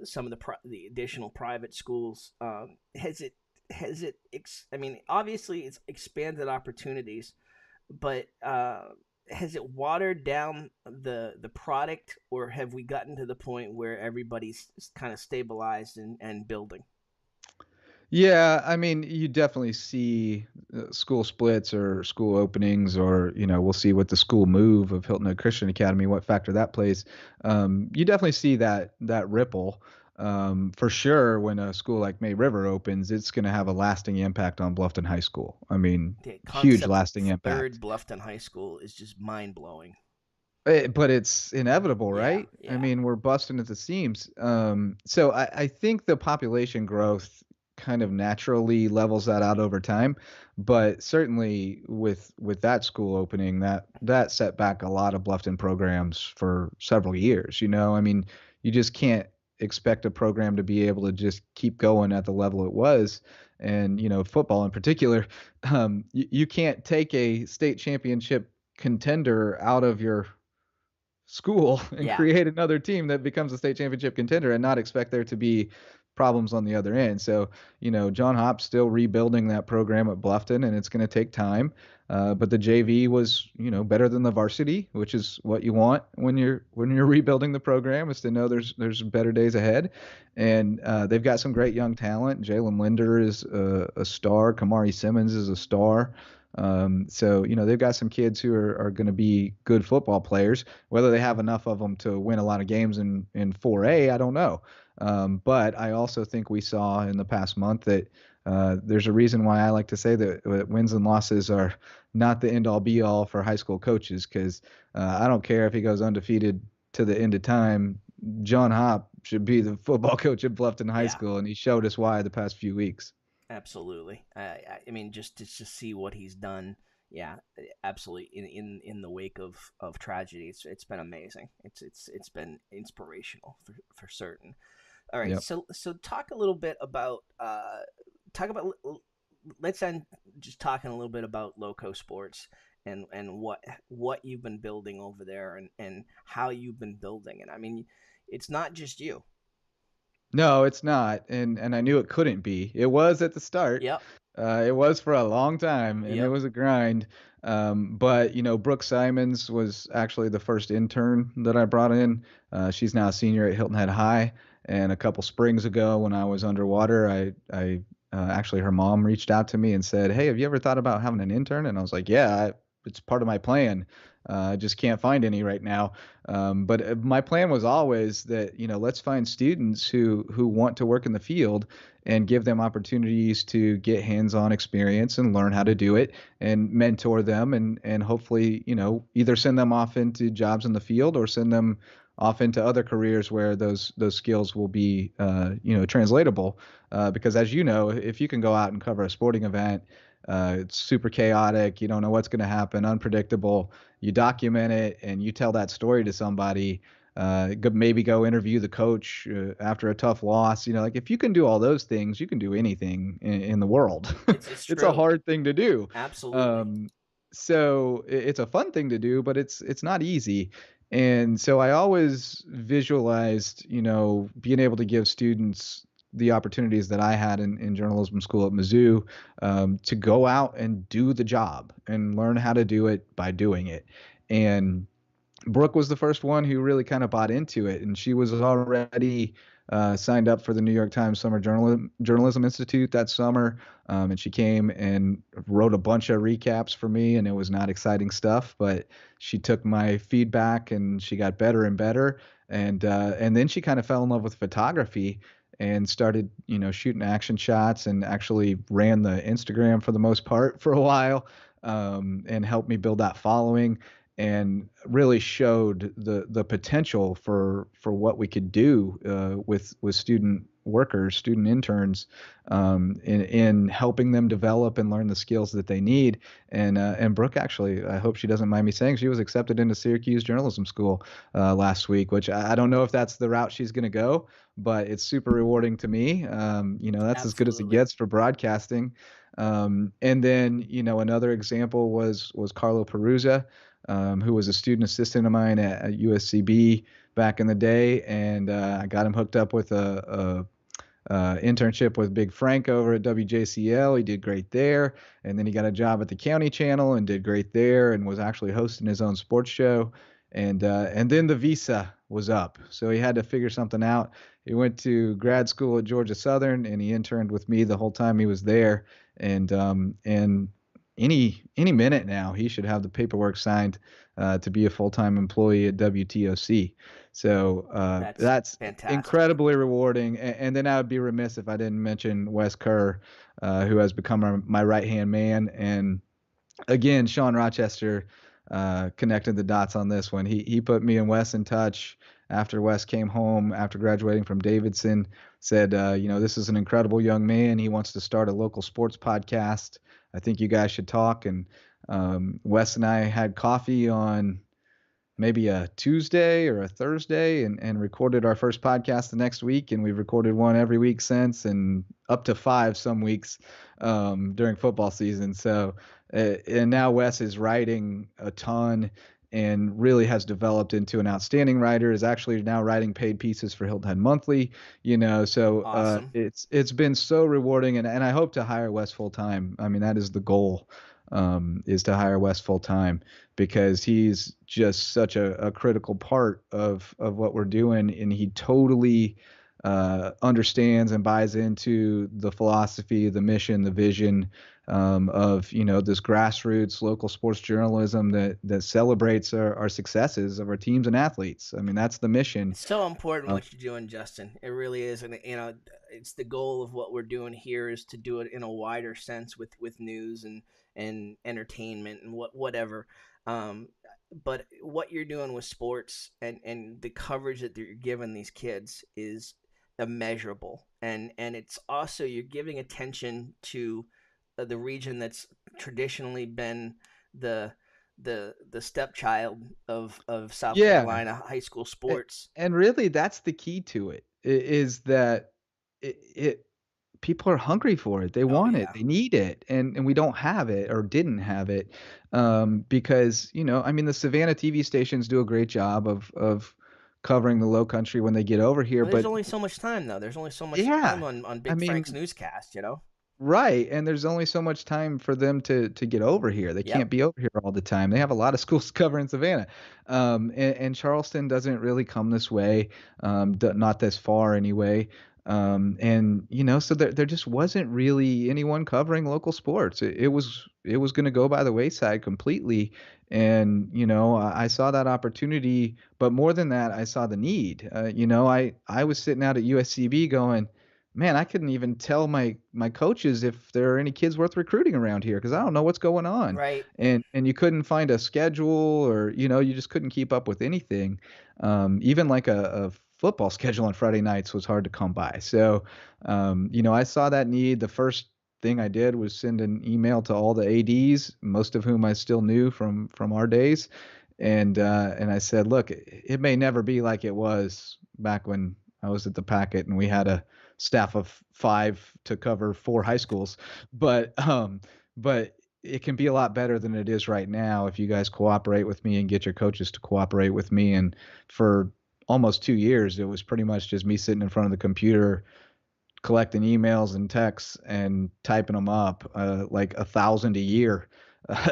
Speaker 1: some of the additional private schools, I mean, obviously it's expanded opportunities, but has it watered down the product, or have we gotten to the point where everybody's kind of stabilized and building?
Speaker 2: Yeah, I mean, you definitely see school splits or school openings, or we'll see what the school move of Hilton Head Christian Academy, what factor that plays. You definitely see that ripple for sure. When a school like May River opens, it's going to have a lasting impact on Bluffton High School. I mean,
Speaker 1: The
Speaker 2: huge
Speaker 1: concept of
Speaker 2: lasting
Speaker 1: third
Speaker 2: impact.
Speaker 1: Bluffton High School is just mind blowing.
Speaker 2: But it's inevitable,
Speaker 1: Yeah,
Speaker 2: right? I
Speaker 1: yeah,
Speaker 2: mean, we're busting at the seams. So I think the population growth kind of naturally levels that out over time. But certainly with that school opening, that set back a lot of Bluffton programs for several years. I mean, you just can't expect a program to be able to just keep going at the level it was. And football in particular, you can't take a state championship contender out of your school and
Speaker 1: yeah,
Speaker 2: create another team that becomes a state championship contender and not expect there to be problems on the other end. So, John Hop's still rebuilding that program at Bluffton, and it's going to take time. But the JV was, better than the varsity, which is what you want when you're rebuilding the program, is to know there's better days ahead. And they've got some great young talent. Jalen Linder is a star. Kamari Simmons is a star. So they've got some kids who are going to be good football players. Whether they have enough of them to win a lot of games in 4A, I don't know. But I also think we saw in the past month that there's a reason why I like to say that wins and losses are not the end all be all for high school coaches, because I don't care if he goes undefeated to the end of time. John Hop should be the football coach at Bluffton High
Speaker 1: yeah.
Speaker 2: School, and he showed us why the past few weeks.
Speaker 1: Absolutely. I mean, just to see what he's done Yeah, absolutely. In the wake of tragedy, it's been amazing. It's been inspirational for certain. All right,
Speaker 2: Yep.
Speaker 1: so talk a little bit about talk about let's end just talking a little bit about Loco Sports and what you've been building over there and how you've been building it. I mean, it's not just you.
Speaker 2: No, it's not, and I knew it couldn't be. It was at the start.
Speaker 1: Yep.
Speaker 2: It was for a long time, and it
Speaker 1: Yep.
Speaker 2: was a grind. But Brooke Simons was actually the first intern that I brought in. She's now a senior at Hilton Head High. And a couple springs ago, when I was underwater, I actually her mom reached out to me and said, "Hey, have you ever thought about having an intern?" And I was like, "Yeah, it's part of my plan. I just can't find any right now." But my plan was always that, let's find students who want to work in the field and give them opportunities to get hands-on experience and learn how to do it and mentor them and hopefully, either send them off into jobs in the field or send them off into other careers where those skills will be translatable. Because as you know, if you can go out and cover a sporting event, it's super chaotic. You don't know what's going to happen, unpredictable. You document it and you tell that story to somebody. Maybe go interview the coach after a tough loss. Like if you can do all those things, you can do anything in the world.
Speaker 1: It's
Speaker 2: It's a
Speaker 1: true.
Speaker 2: hard thing to do.
Speaker 1: Absolutely.
Speaker 2: Um, so it's a fun thing to do, but it's not easy. And so I always visualized, being able to give students the opportunities that I had in journalism school at Mizzou, to go out and do the job and learn how to do it by doing it. And Brooke was the first one who really kind of bought into it, and she was already signed up for the New York Times Summer Journalism Institute that summer. And she came and wrote a bunch of recaps for me, and it was not exciting stuff, but she took my feedback and she got better and better. And then she kind of fell in love with photography and started, shooting action shots and actually ran the Instagram for the most part for a while, and helped me build that following and really showed the potential for what we could do with student workers, student interns, in helping them develop and learn the skills that they need. And Brooke actually, I hope she doesn't mind me saying, she was accepted into Syracuse Journalism School last week, which I don't know if that's the route she's going to go, but it's super rewarding to me. That's as good as it
Speaker 1: Absolutely.
Speaker 2: gets for broadcasting. And then, another example was Carlo Perusa, who was a student assistant of mine at USCB back in the day, and I got him hooked up with a internship with Big Frank over at WJCL. He did great there, and then he got a job at the County Channel and did great there, and was actually hosting his own sports show. And then the visa was up, so he had to figure something out. He went to grad school at Georgia Southern, and he interned with me the whole time he was there. And any minute now, he should have the paperwork signed to be a full-time employee at WTOC. So
Speaker 1: That's
Speaker 2: that's
Speaker 1: fantastic.
Speaker 2: incredibly rewarding. And then I would be remiss if I didn't mention Wes Kerr, who has become my right hand man. And again, Sean Rochester connected the dots on this one. He put me and Wes in touch after Wes came home after graduating from Davidson. Said, this is an incredible young man. He wants to start a local sports podcast. I think you guys should talk. And Wes and I had coffee on maybe a Tuesday or a Thursday and recorded our first podcast the next week. And we've recorded one every week since, and up to five some weeks during football season. So, and now Wes is writing a ton and really has developed into an outstanding writer, is actually now writing paid pieces for Hilton Head Monthly, so
Speaker 1: Awesome.
Speaker 2: it's been so rewarding, and I hope to hire Wes full time. I mean, that is the goal, is to hire Wes full time, because he's just such a critical part of what we're doing, and he totally understands and buys into the philosophy, the mission, the vision, of this grassroots local sports journalism that celebrates our successes of our teams and athletes. I mean, that's the mission.
Speaker 1: It's so important
Speaker 2: Uh,
Speaker 1: what you're doing, Justin. It really is, and it's the goal of what we're doing here is to do it in a wider sense with news and entertainment and whatever. Um, but what you're doing with sports and the coverage that you're giving these kids is immeasurable, and it's also you're giving attention to the region that's traditionally been the the stepchild of South
Speaker 2: Yeah.
Speaker 1: Carolina high school
Speaker 2: A
Speaker 1: sports.
Speaker 2: and really that's the key to it, is that it people are hungry for it. They
Speaker 1: Oh
Speaker 2: want it.
Speaker 1: yeah.
Speaker 2: They need it, and we don't have it or didn't have it, because, I mean, the Savannah TV stations do a great job of covering the Low Country when they get over here,
Speaker 1: Well, there's
Speaker 2: but
Speaker 1: only so much time though. There's only so much time
Speaker 2: yeah,
Speaker 1: on
Speaker 2: I
Speaker 1: Big Frank's
Speaker 2: mean,
Speaker 1: newscast. You know.
Speaker 2: right, and there's only so much time for them to get over here. They
Speaker 1: Yep.
Speaker 2: can't be over here all the time. They have a lot of schools covering Savannah, and Charleston doesn't really come this way, not this far anyway. And so there just wasn't really anyone covering local sports. It was going to go by the wayside completely, and I saw that opportunity, but more than that, I saw the need. I was sitting out at USCB going, man, I couldn't even tell my coaches if there are any kids worth recruiting around here because I don't know what's going on.
Speaker 1: Right.
Speaker 2: And you couldn't find a schedule, or you just couldn't keep up with anything. Even like a football schedule on Friday nights was hard to come by. So, I saw that need. The first thing I did was send an email to all the ADs, most of whom I still knew from our days, and I said, look, it may never be like it was back when I was at the Packet and we had a staff of 5 to cover 4 high schools, but it can be a lot better than it is right now if you guys cooperate with me and get your coaches to cooperate with me. And for almost 2 years, it was pretty much just me sitting in front of the computer collecting emails and texts and typing them up, like 1,000 a year.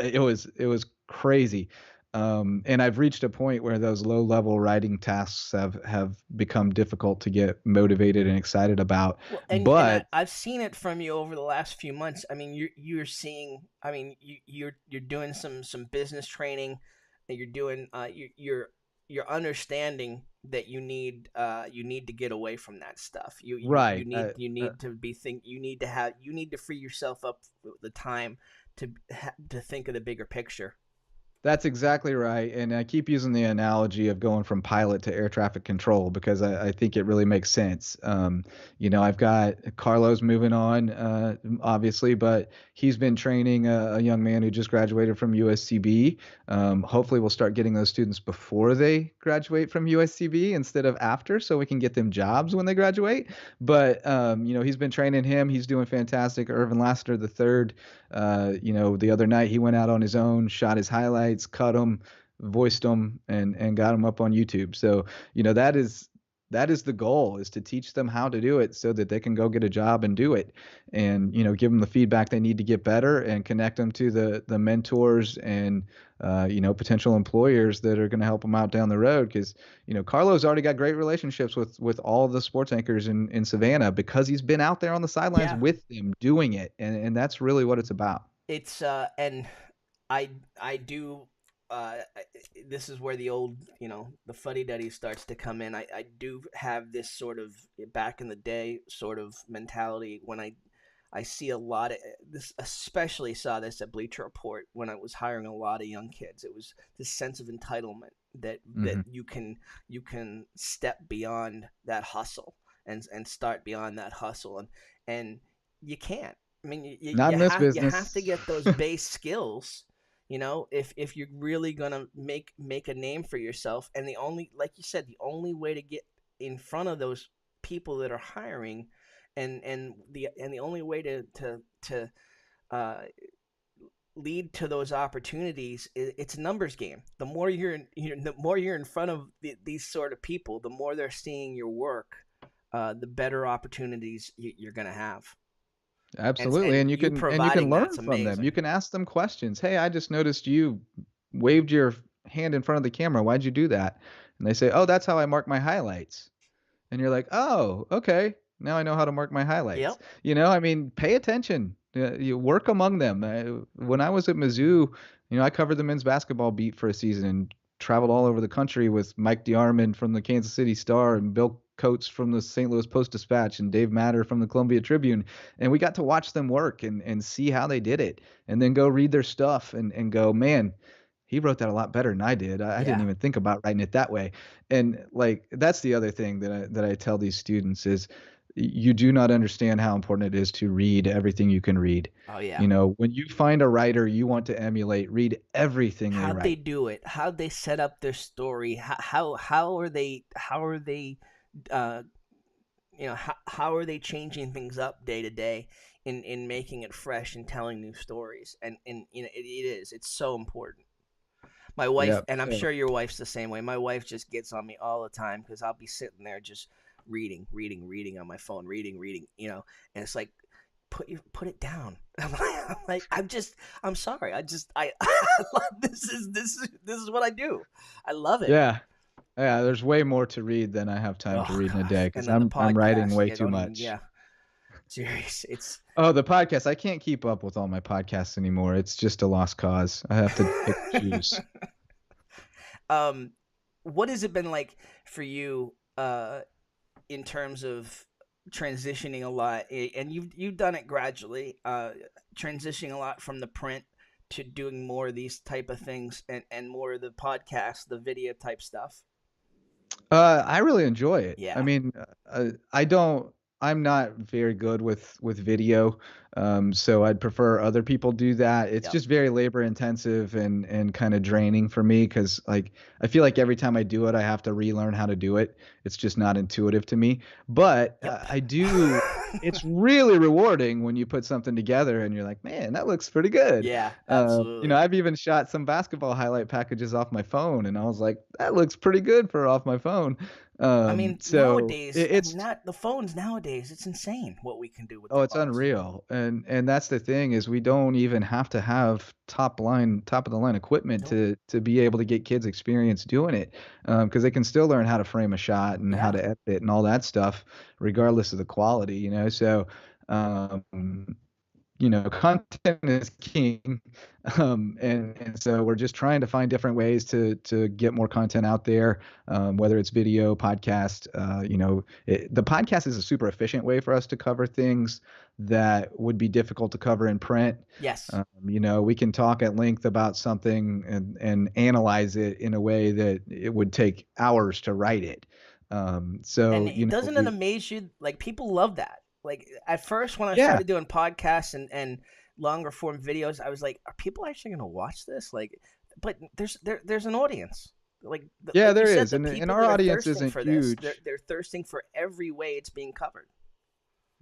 Speaker 2: It was crazy. And I've reached a point where those low level writing tasks have become difficult to get motivated and excited about.
Speaker 1: Well, and
Speaker 2: But
Speaker 1: I've seen it from you over the last few months. I mean, you're seeing. I mean, you're doing some business training, and you're doing you're understanding that you need to get away from that stuff.
Speaker 2: right,
Speaker 1: You need to be think you need to free yourself up with the time to think of the bigger picture.
Speaker 2: that's exactly right. And I keep using the analogy of going from pilot to air traffic control because I think it really makes sense. I've got Carlos moving on, obviously, but he's been training a young man who just graduated from USCB. Hopefully, we'll start getting those students before they graduate from USCB instead of after, so we can get them jobs when they graduate. But, he's been training him. He's doing fantastic. Irvin Lassiter, the third, the other night he went out on his own, shot his highlights, cut them, voiced them, and got them up on YouTube. So that is the goal, is to teach them how to do it so that they can go get a job and do it, and give them the feedback they need to get better, and connect them to the mentors and potential employers that are going to help them out down the road. Because Carlos already got great relationships with all the sports anchors in Savannah because he's been out there on the sidelines
Speaker 1: Yeah,
Speaker 2: with them doing it, and that's really what it's about.
Speaker 1: it's and I do. This is where the old, the fuddy duddy starts to come in. I do have this sort of back in the day sort of mentality when I see a lot of this, especially saw this at Bleacher Report when I was hiring a lot of young kids. It was this sense of entitlement that
Speaker 2: Hmm.
Speaker 1: you can step beyond that hustle and start beyond that hustle, and you can't. I mean,
Speaker 2: Not in this
Speaker 1: you have to
Speaker 2: business.
Speaker 1: get those base skills. If you're really gonna make a name for yourself, and the only, like you said, the only way to get in front of those people that are hiring, and the only way to uh, lead to those opportunities, it's a numbers game. The more you're in front of these sort of people, the more they're seeing your work, the better opportunities you're gonna have.
Speaker 2: Absolutely,
Speaker 1: And
Speaker 2: and you
Speaker 1: you
Speaker 2: can
Speaker 1: providing
Speaker 2: learn
Speaker 1: that's
Speaker 2: from them. You
Speaker 1: amazing.
Speaker 2: can ask them questions. Hey, I just noticed you waved your hand in front of the camera. Why'd you do that? And they say, "Oh, that's how I mark my highlights." And you're like, "Oh, okay. Now I know how to mark my highlights."
Speaker 1: Yep.
Speaker 2: I mean, pay attention. You work among them. When I was at Mizzou, I covered the men's basketball beat for a season and traveled all over the country with Mike DeArmond from the Kansas City Star and Bill Coates from the St. Louis Post-Dispatch and Dave Matter from the Columbia Tribune, and we got to watch them work and see how they did it, and then go read their stuff and go, man, he wrote that a lot better than I did. I didn't
Speaker 1: Yeah.
Speaker 2: even think about writing it that way. And like that's the other thing that I tell these students is you do not understand how important it is to read everything you can read.
Speaker 1: Oh yeah.
Speaker 2: You know, when you find a writer you want to emulate, read everything they
Speaker 1: How'd they
Speaker 2: write.
Speaker 1: do it? How'd they set up their story? How are they uh, how are they changing things up day to day in making it fresh and telling new stories? And it's so important. My wife,
Speaker 2: Yeah.
Speaker 1: and I'm
Speaker 2: So
Speaker 1: sure your wife's the same way. My wife just gets on me all the time because I'll be sitting there just reading on my phone, reading, and it's like put it down. I'm sorry. I love, this is what I do. I love it.
Speaker 2: yeah. Yeah, there's way more to read than I have time to
Speaker 1: Oh
Speaker 2: read in a day
Speaker 1: gosh, and
Speaker 2: because
Speaker 1: then the
Speaker 2: I'm writing
Speaker 1: podcast.
Speaker 2: way
Speaker 1: Yeah,
Speaker 2: too
Speaker 1: don't even.
Speaker 2: much.
Speaker 1: Yeah, serious. It's
Speaker 2: Oh, the podcast. I can't keep up with all my podcasts anymore. It's just a lost cause. I have to pick and choose.
Speaker 1: um, what has it been like for you? In terms of transitioning a lot, and you've done it gradually, transitioning a lot from the print to doing more of these type of things and more of the podcast, the video type stuff.
Speaker 2: I really enjoy it. I
Speaker 1: Yeah.
Speaker 2: mean, I don't. I'm not very good with video, so I'd prefer other people do that. It's
Speaker 1: Yep.
Speaker 2: just very labor intensive and kind of draining for me because like I feel like every time I do it, I have to relearn how to do it. It's just not intuitive to me. But
Speaker 1: Yep.
Speaker 2: I do. It's really rewarding when you put something together and you're like, man, that looks pretty good.
Speaker 1: Yeah, absolutely.
Speaker 2: I've even shot some basketball highlight packages off my phone, and I was like, that looks pretty good for off my phone.
Speaker 1: I mean,
Speaker 2: So
Speaker 1: nowadays, I mean,
Speaker 2: it's
Speaker 1: not the phones nowadays. It's insane what we can do with the
Speaker 2: oh, it's
Speaker 1: phones.
Speaker 2: unreal, and that's the thing is we don't even have to have top of the line equipment
Speaker 1: Nope.
Speaker 2: to be able to get kids experience doing it, because they can still learn how to frame a shot and how
Speaker 1: Yeah.
Speaker 2: to edit it and all that stuff, regardless of the quality, you know. So um, content is king. And so we're just trying to find different ways to get more content out there, whether it's video, podcast. The podcast is a super efficient way for us to cover things that would be difficult to cover in print.
Speaker 1: Yes.
Speaker 2: We can talk at length about something and analyze it in a way that it would take hours to write it.
Speaker 1: And
Speaker 2: So,
Speaker 1: it doesn't it amaze you? Like people love that. Like at first when I
Speaker 2: yeah,
Speaker 1: started doing podcasts and longer form videos, I was like, are people actually going to watch this? Like, but there's an audience.
Speaker 2: yeah,
Speaker 1: Like you
Speaker 2: there
Speaker 1: said,
Speaker 2: is.
Speaker 1: the
Speaker 2: And
Speaker 1: people
Speaker 2: our
Speaker 1: that are
Speaker 2: audience
Speaker 1: thirsting
Speaker 2: isn't
Speaker 1: for this, they're
Speaker 2: huge.
Speaker 1: they're thirsting for every way it's being covered.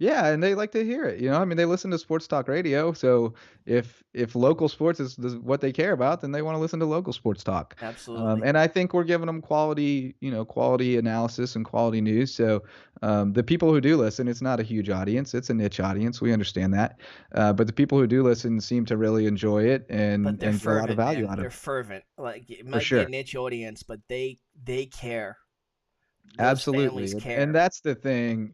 Speaker 2: Yeah, and they like to hear it. I mean, they listen to sports talk radio. So if local sports is what they care about, then they want to listen to local sports talk.
Speaker 1: Absolutely.
Speaker 2: And I think we're giving them quality, quality analysis and quality news. So the people who do listen, it's not a huge audience; it's a niche audience. We understand that. But the people who do listen seem to really enjoy it
Speaker 1: But they're
Speaker 2: and get a lot of
Speaker 1: fervent,
Speaker 2: value
Speaker 1: man.
Speaker 2: out of
Speaker 1: They're
Speaker 2: it,
Speaker 1: fervent. Like it
Speaker 2: for
Speaker 1: might be a
Speaker 2: sure.
Speaker 1: niche audience, but they care. Those families
Speaker 2: Absolutely. And
Speaker 1: care.
Speaker 2: that's the thing,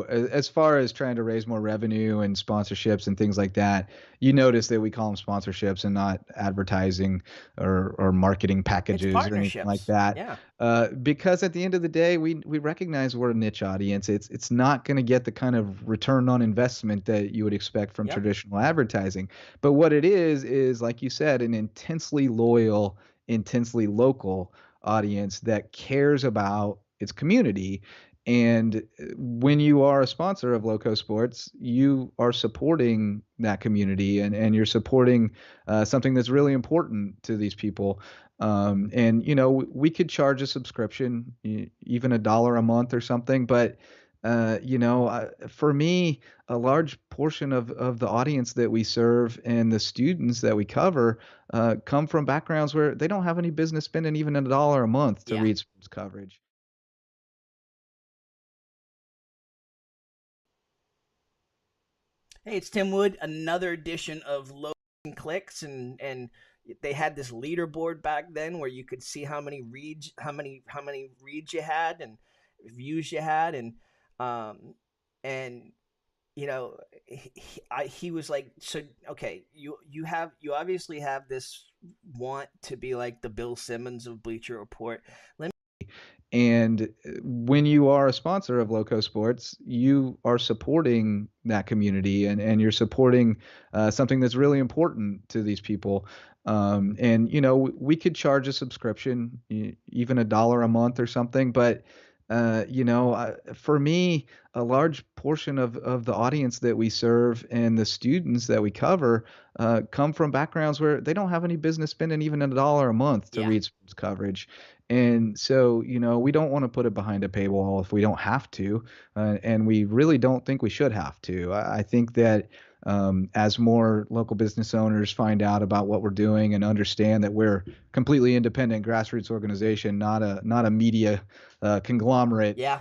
Speaker 2: as far as trying to raise more revenue and sponsorships and things like that, you notice that we call them sponsorships and not advertising or marketing
Speaker 1: It's
Speaker 2: packages or anything like
Speaker 1: partnerships.
Speaker 2: that.
Speaker 1: Yeah.
Speaker 2: Because at the end of the day, we recognize we're a niche audience. It's not going to get the kind of return on investment that you would expect from
Speaker 1: Yep.
Speaker 2: traditional advertising. But what it is like you said, an intensely loyal, intensely local audience that cares about its community. And when you are a sponsor of Lowco Sports, you are supporting that community and you're supporting something that's really important to these people. And we could charge a subscription, even $1 a month or something, but for me, a large portion of the audience that we serve and the students that we cover come from backgrounds where they don't have any business spending even $1 a month to
Speaker 1: Yeah.
Speaker 2: read sports coverage.
Speaker 1: Hey, it's Tim Wood. Another edition of Low Clicks, and they had this leaderboard back then where you could see how many reads you had and views you had, um and he was like, so okay, you obviously have this want to be like the Bill Simmons of Bleacher Report. Let
Speaker 2: And when you are a sponsor of Loco Sports, you are supporting that community and you're supporting something that's really important to these people. And we could charge a subscription, even $1 a month or something, but For me, a large portion of the audience that we serve and the students that we cover come from backgrounds where they don't have any business spending even $1 a month to
Speaker 1: Yeah.
Speaker 2: read sports coverage. And so, we don't want to put it behind a paywall if we don't have to. And we really don't think we should have to. I think that as more local business owners find out about what we're doing and understand that we're completely independent grassroots organization, not a media conglomerate,
Speaker 1: Yeah.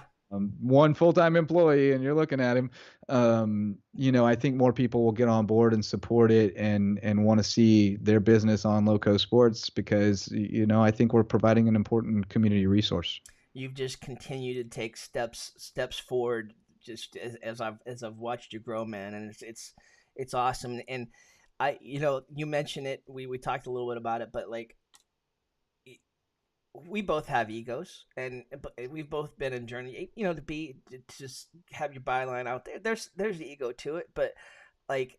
Speaker 2: one full-time employee, and you're looking at him. I think more people will get on board and support it and want to see their business on Loco Sports because I think we're providing an important community resource.
Speaker 1: You've just continued to take steps forward just as I've watched you grow, man, and it's awesome. And you mentioned it, we talked a little bit about it, but like we both have egos, and we've both been in journey, to just have your byline out there. There's the ego to it, but like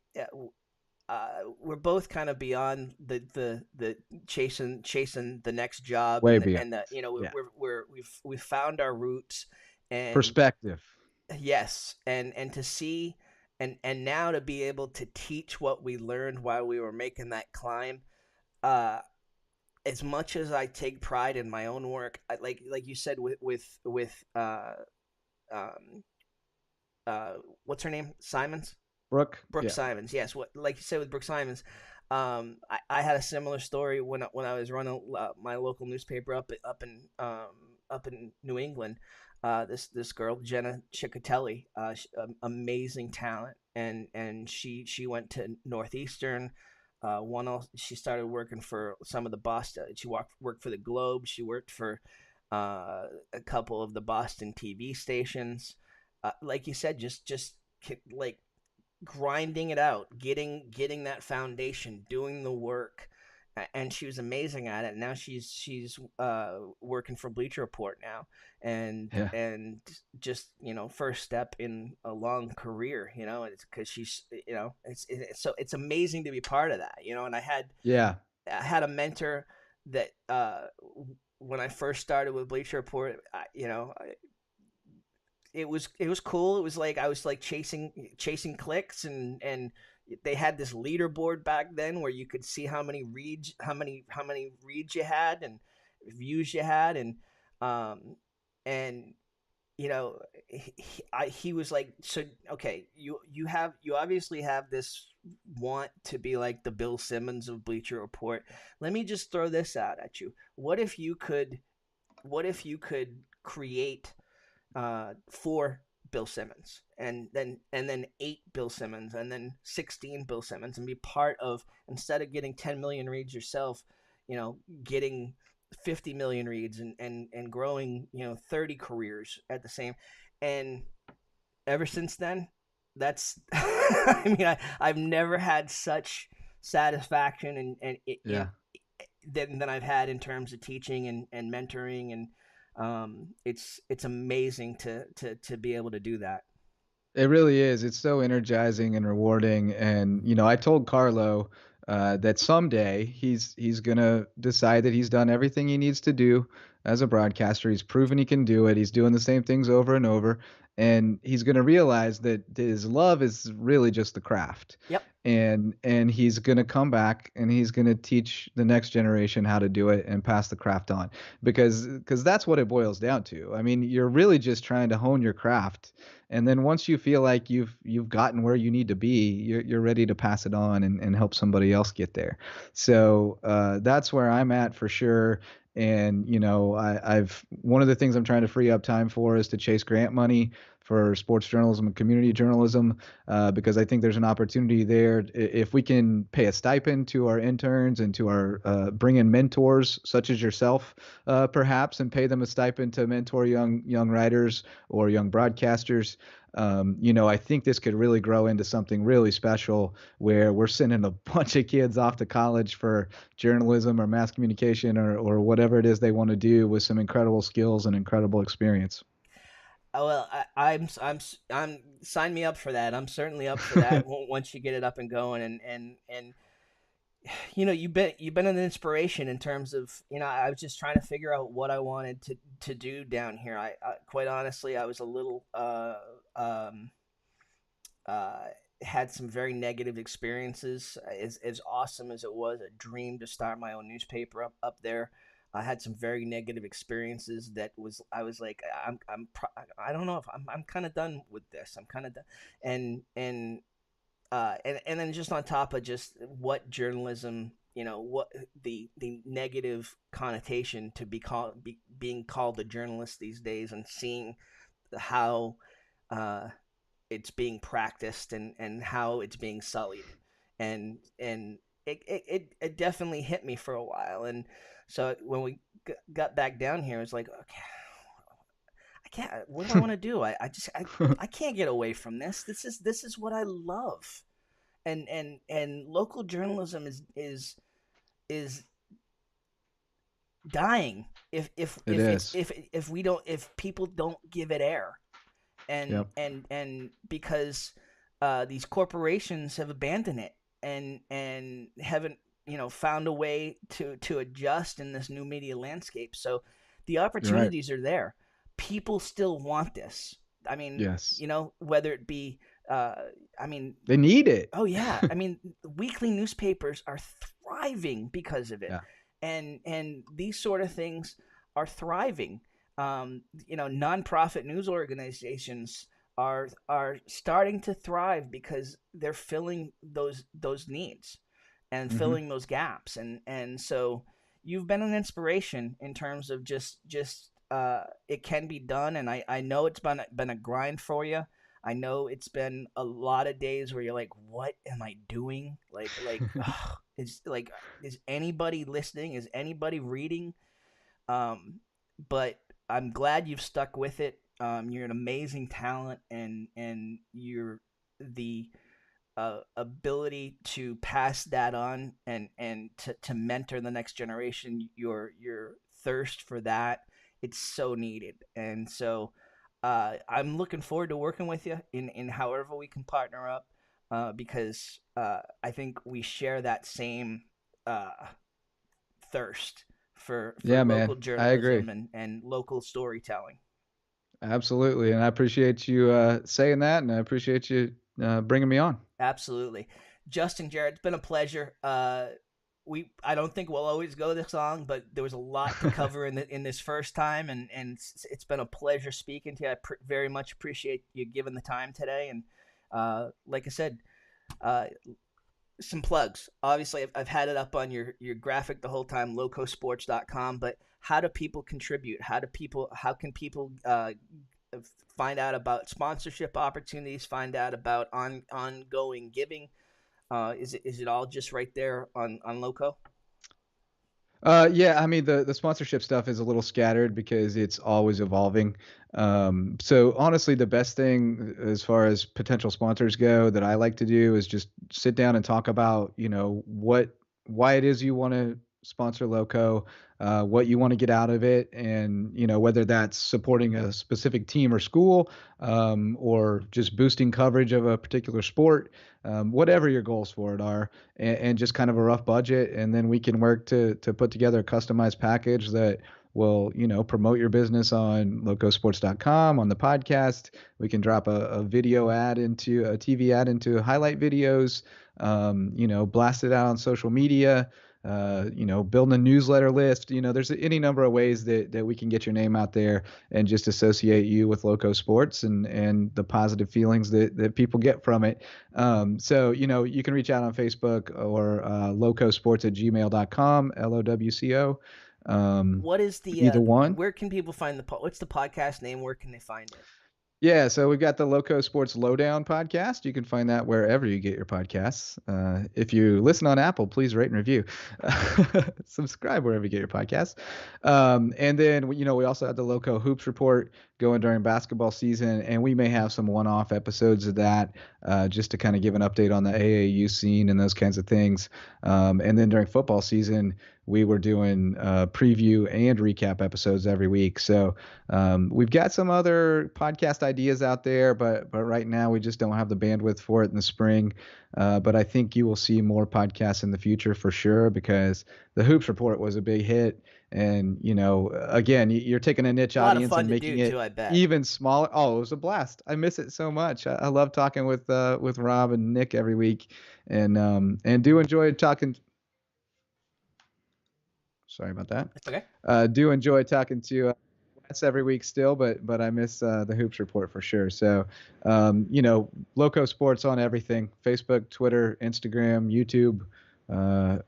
Speaker 1: we're both kind of beyond the chasing the next job,
Speaker 2: Way
Speaker 1: and
Speaker 2: beyond.
Speaker 1: the
Speaker 2: Yeah.
Speaker 1: we've found our roots. And
Speaker 2: Perspective.
Speaker 1: yes, and to see, and now to be able to teach what we learned while we were making that climb. uh as much as I take pride in my own work, like you said, with um what's her name, Simons,
Speaker 2: Brooke.
Speaker 1: Brooke
Speaker 2: Yeah.
Speaker 1: Simons. Yes, what, like you said with Brooke Simons. I had a similar story when I was running my local newspaper up in New England. This girl Jenna Ciccatelli, amazing talent, and she went to Northeastern. She started working for some of the Boston. She worked for the Globe. She worked for a couple of the Boston TV stations. Like you said, just like grinding it out, getting that foundation, doing the work, and she was amazing at it. Now she's working for Bleacher Report now,
Speaker 2: Yeah.
Speaker 1: and just first step in a long career. It's because she's so it's amazing to be part of that. And
Speaker 2: Yeah.
Speaker 1: I had a mentor that when I first started with Bleacher Report, it was cool. It was like I was like chasing clicks, and they had this leaderboard back then where you could see how many reads you had and views you had, um and you know he was like, so okay, you obviously have this want to be like the Bill Simmons of Bleacher Report. Let me just throw this out at you. What if you could create four Bill Simmons, and then eight Bill Simmons, and then 16 Bill Simmons, and be part of, instead of getting 10 million reads yourself, getting 50 million reads, and growing 30 careers at the same. And ever since then, that's I mean, I've never had such satisfaction and
Speaker 2: Yeah.
Speaker 1: than I've had in terms of teaching and mentoring, and it's amazing to be able to do that.
Speaker 2: It really is. It's so energizing and rewarding. And I told Carlo that someday he's gonna decide that he's done everything he needs to do as a broadcaster. He's proven he can do it. He's doing the same things over and over, and he's gonna realize that his love is really just the craft.
Speaker 1: Yep.
Speaker 2: And he's gonna come back and he's gonna teach the next generation how to do it and pass the craft on because that's what it boils down to. I mean, you're really just trying to hone your craft, and then once you feel like you've gotten where you need to be, you're ready to pass it on and help somebody else get there. So that's where I'm at for sure. And I've one of the things I'm trying to free up time for is to chase grant money for sports journalism and community journalism, because I think there's an opportunity there. If we can pay a stipend to our interns and to our bring in mentors such as yourself, perhaps, and pay them a stipend to mentor young writers or young broadcasters. I think this could really grow into something really special where we're sending a bunch of kids off to college for journalism or mass communication or whatever it is they want to do with some incredible skills and incredible experience.
Speaker 1: Oh, well, I'm sign me up for that. I'm certainly up for that once you get it up and going, and you've been an inspiration in terms of, I was just trying to figure out what I wanted to do down here. I quite honestly, I was a little um uh had some very negative experiences. As awesome as it was, a dream to start my own newspaper up there. I had some very negative experiences that was I was like, I don't know if I'm kind of done with this. I'm kind of done. And then just on top of just what journalism, what the negative connotation to being called a journalist these days, and seeing how uh, it's being practiced, and how it's being sullied, and it definitely hit me for a while. And so when we got back down here, it's like, okay, I can't. What do I want to do? I can't get away from this. This is what I love. And local journalism is dying
Speaker 2: It is.
Speaker 1: if we don't, if people don't give it air. and
Speaker 2: Yep.
Speaker 1: and and because these corporations have abandoned it, and haven't, found a way to adjust in this new media landscape. So the
Speaker 2: You're right.
Speaker 1: opportunities are there. People still want this. I mean,
Speaker 2: Yes.
Speaker 1: whether it be, uh, I mean,
Speaker 2: They need it.
Speaker 1: oh yeah, I mean, weekly newspapers are thriving because of it,
Speaker 2: Yeah.
Speaker 1: and these sort of things are thriving. Nonprofit news organizations are starting to thrive because they're filling those needs, and
Speaker 2: Hmm.
Speaker 1: filling those gaps, and so you've been an inspiration in terms of just it can be done. And I know it's been a grind for you. I know it's been a lot of days where you're like, what am I doing? Ugh, is anybody listening? Is anybody reading? Um, but I'm glad you've stuck with it. You're an amazing talent, and you're the ability to pass that on, and to mentor the next generation. Your thirst for that, it's so needed. And so I'm looking forward to working with you in however we can partner up, because I think we share that same uh, thirst for
Speaker 2: Yeah,
Speaker 1: local
Speaker 2: man. I agree.
Speaker 1: journalism and local storytelling.
Speaker 2: Absolutely. And I appreciate you saying that, and I appreciate you bringing me on.
Speaker 1: Absolutely. Justin, Jarrett, it's been a pleasure. I don't think we'll always go this long, but there was a lot to cover in this first time, and it's been a pleasure speaking to you. Very much appreciate you giving the time today. And like I said, uh, some plugs. Obviously, I've had it up on your graphic the whole time, LowcoSports.com. But how do people contribute? How can people find out about sponsorship opportunities? Find out about ongoing giving? Is it all just right there on Lowco?
Speaker 2: Yeah, I mean the sponsorship stuff is a little scattered because it's always evolving. So honestly, the best thing as far as potential sponsors go that I like to do is just sit down and talk about, why it is you want to sponsor Loco, what you want to get out of it, and whether that's supporting a specific team or school, or just boosting coverage of a particular sport, whatever your goals for it are, and just kind of a rough budget, and then we can work to put together a customized package that will promote your business on locosports.com, on the podcast. We can drop a video ad into a TV ad into highlight videos, blast it out on social media, building a newsletter list. There's any number of ways that we can get your name out there and just associate you with Loco Sports, and the positive feelings that people get from it. So, you can reach out on Facebook or locosports@gmail.com, LOWCO.
Speaker 1: What is
Speaker 2: Either one.
Speaker 1: where can people find what's the podcast name? Where can they find it?
Speaker 2: Yeah, so we've got the Loco Sports Lowdown podcast. You can find that wherever you get your podcasts. If you listen on Apple, please rate and review. Subscribe wherever you get your podcasts. And then, we also have the Loco Hoops Report going during basketball season, and we may have some one-off episodes of that, just to kind of give an update on the AAU scene and those kinds of things. And then during football season, we were doing preview and recap episodes every week. So we've got some other podcast ideas out there, but right now we just don't have the bandwidth for it in the spring. But I think you will see more podcasts in the future for sure, because the Hoops Report was a big hit. And, again, you're taking a niche
Speaker 1: A lot of
Speaker 2: audience
Speaker 1: fun
Speaker 2: and
Speaker 1: to
Speaker 2: making
Speaker 1: do
Speaker 2: it
Speaker 1: too, I bet.
Speaker 2: even smaller. Oh, it was a blast. I miss it so much. I love talking with Rob and Nick every week, and do enjoy talking. Sorry about that.
Speaker 1: It's okay.
Speaker 2: Do enjoy talking to Wes every week still, but I miss the Hoops Report for sure. So, Loco Sports on everything: Facebook, Twitter, Instagram, YouTube.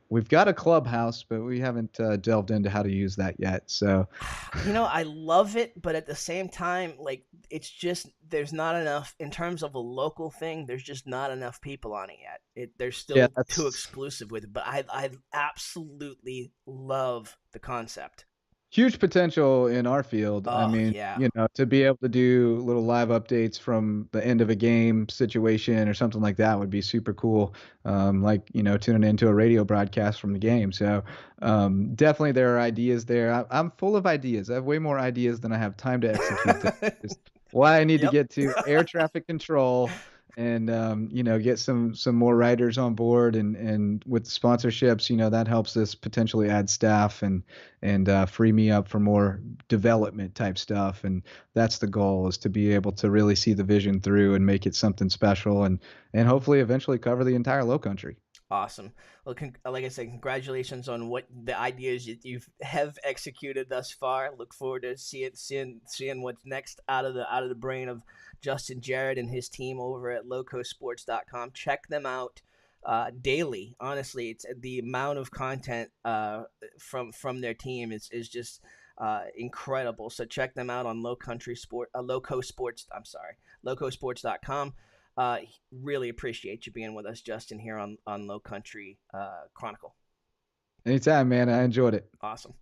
Speaker 2: We've got a clubhouse, but we haven't delved into how to use that yet. So,
Speaker 1: I love it, but at the same time, like, it's just there's not enough in terms of a local thing. There's just not enough people on it yet. They're
Speaker 2: yeah,
Speaker 1: still too
Speaker 2: that's
Speaker 1: exclusive with it, but I absolutely love the concept.
Speaker 2: huge potential in our field. I
Speaker 1: Oh
Speaker 2: mean,
Speaker 1: yeah.
Speaker 2: to be able to do little live updates from the end of a game situation or something like that would be super cool. Like, tuning into a radio broadcast from the game. So, definitely there are ideas there. I'm full of ideas. I have way more ideas than I have time to execute them. Is why I need to
Speaker 1: Yep.
Speaker 2: get to air traffic control and get some more writers on board, and with sponsorships, that helps us potentially add staff and free me up for more development type stuff. And that's the goal, is to be able to really see the vision through and make it something special, and hopefully eventually cover the entire low country.
Speaker 1: Awesome. Well, like I said, congratulations on what the ideas you have executed thus far. Look forward to seeing what's next out of the brain of Justin Jarrett and his team over at LowcoSports.com. Check them out daily. Honestly, it's the amount of content from their team is just incredible. So check them out on Lowco Sports. I'm sorry, LowcoSports.com. Really appreciate you being with us, Justin, here on Low Country Chronicle.
Speaker 2: Anytime, man. I enjoyed it.
Speaker 1: Awesome.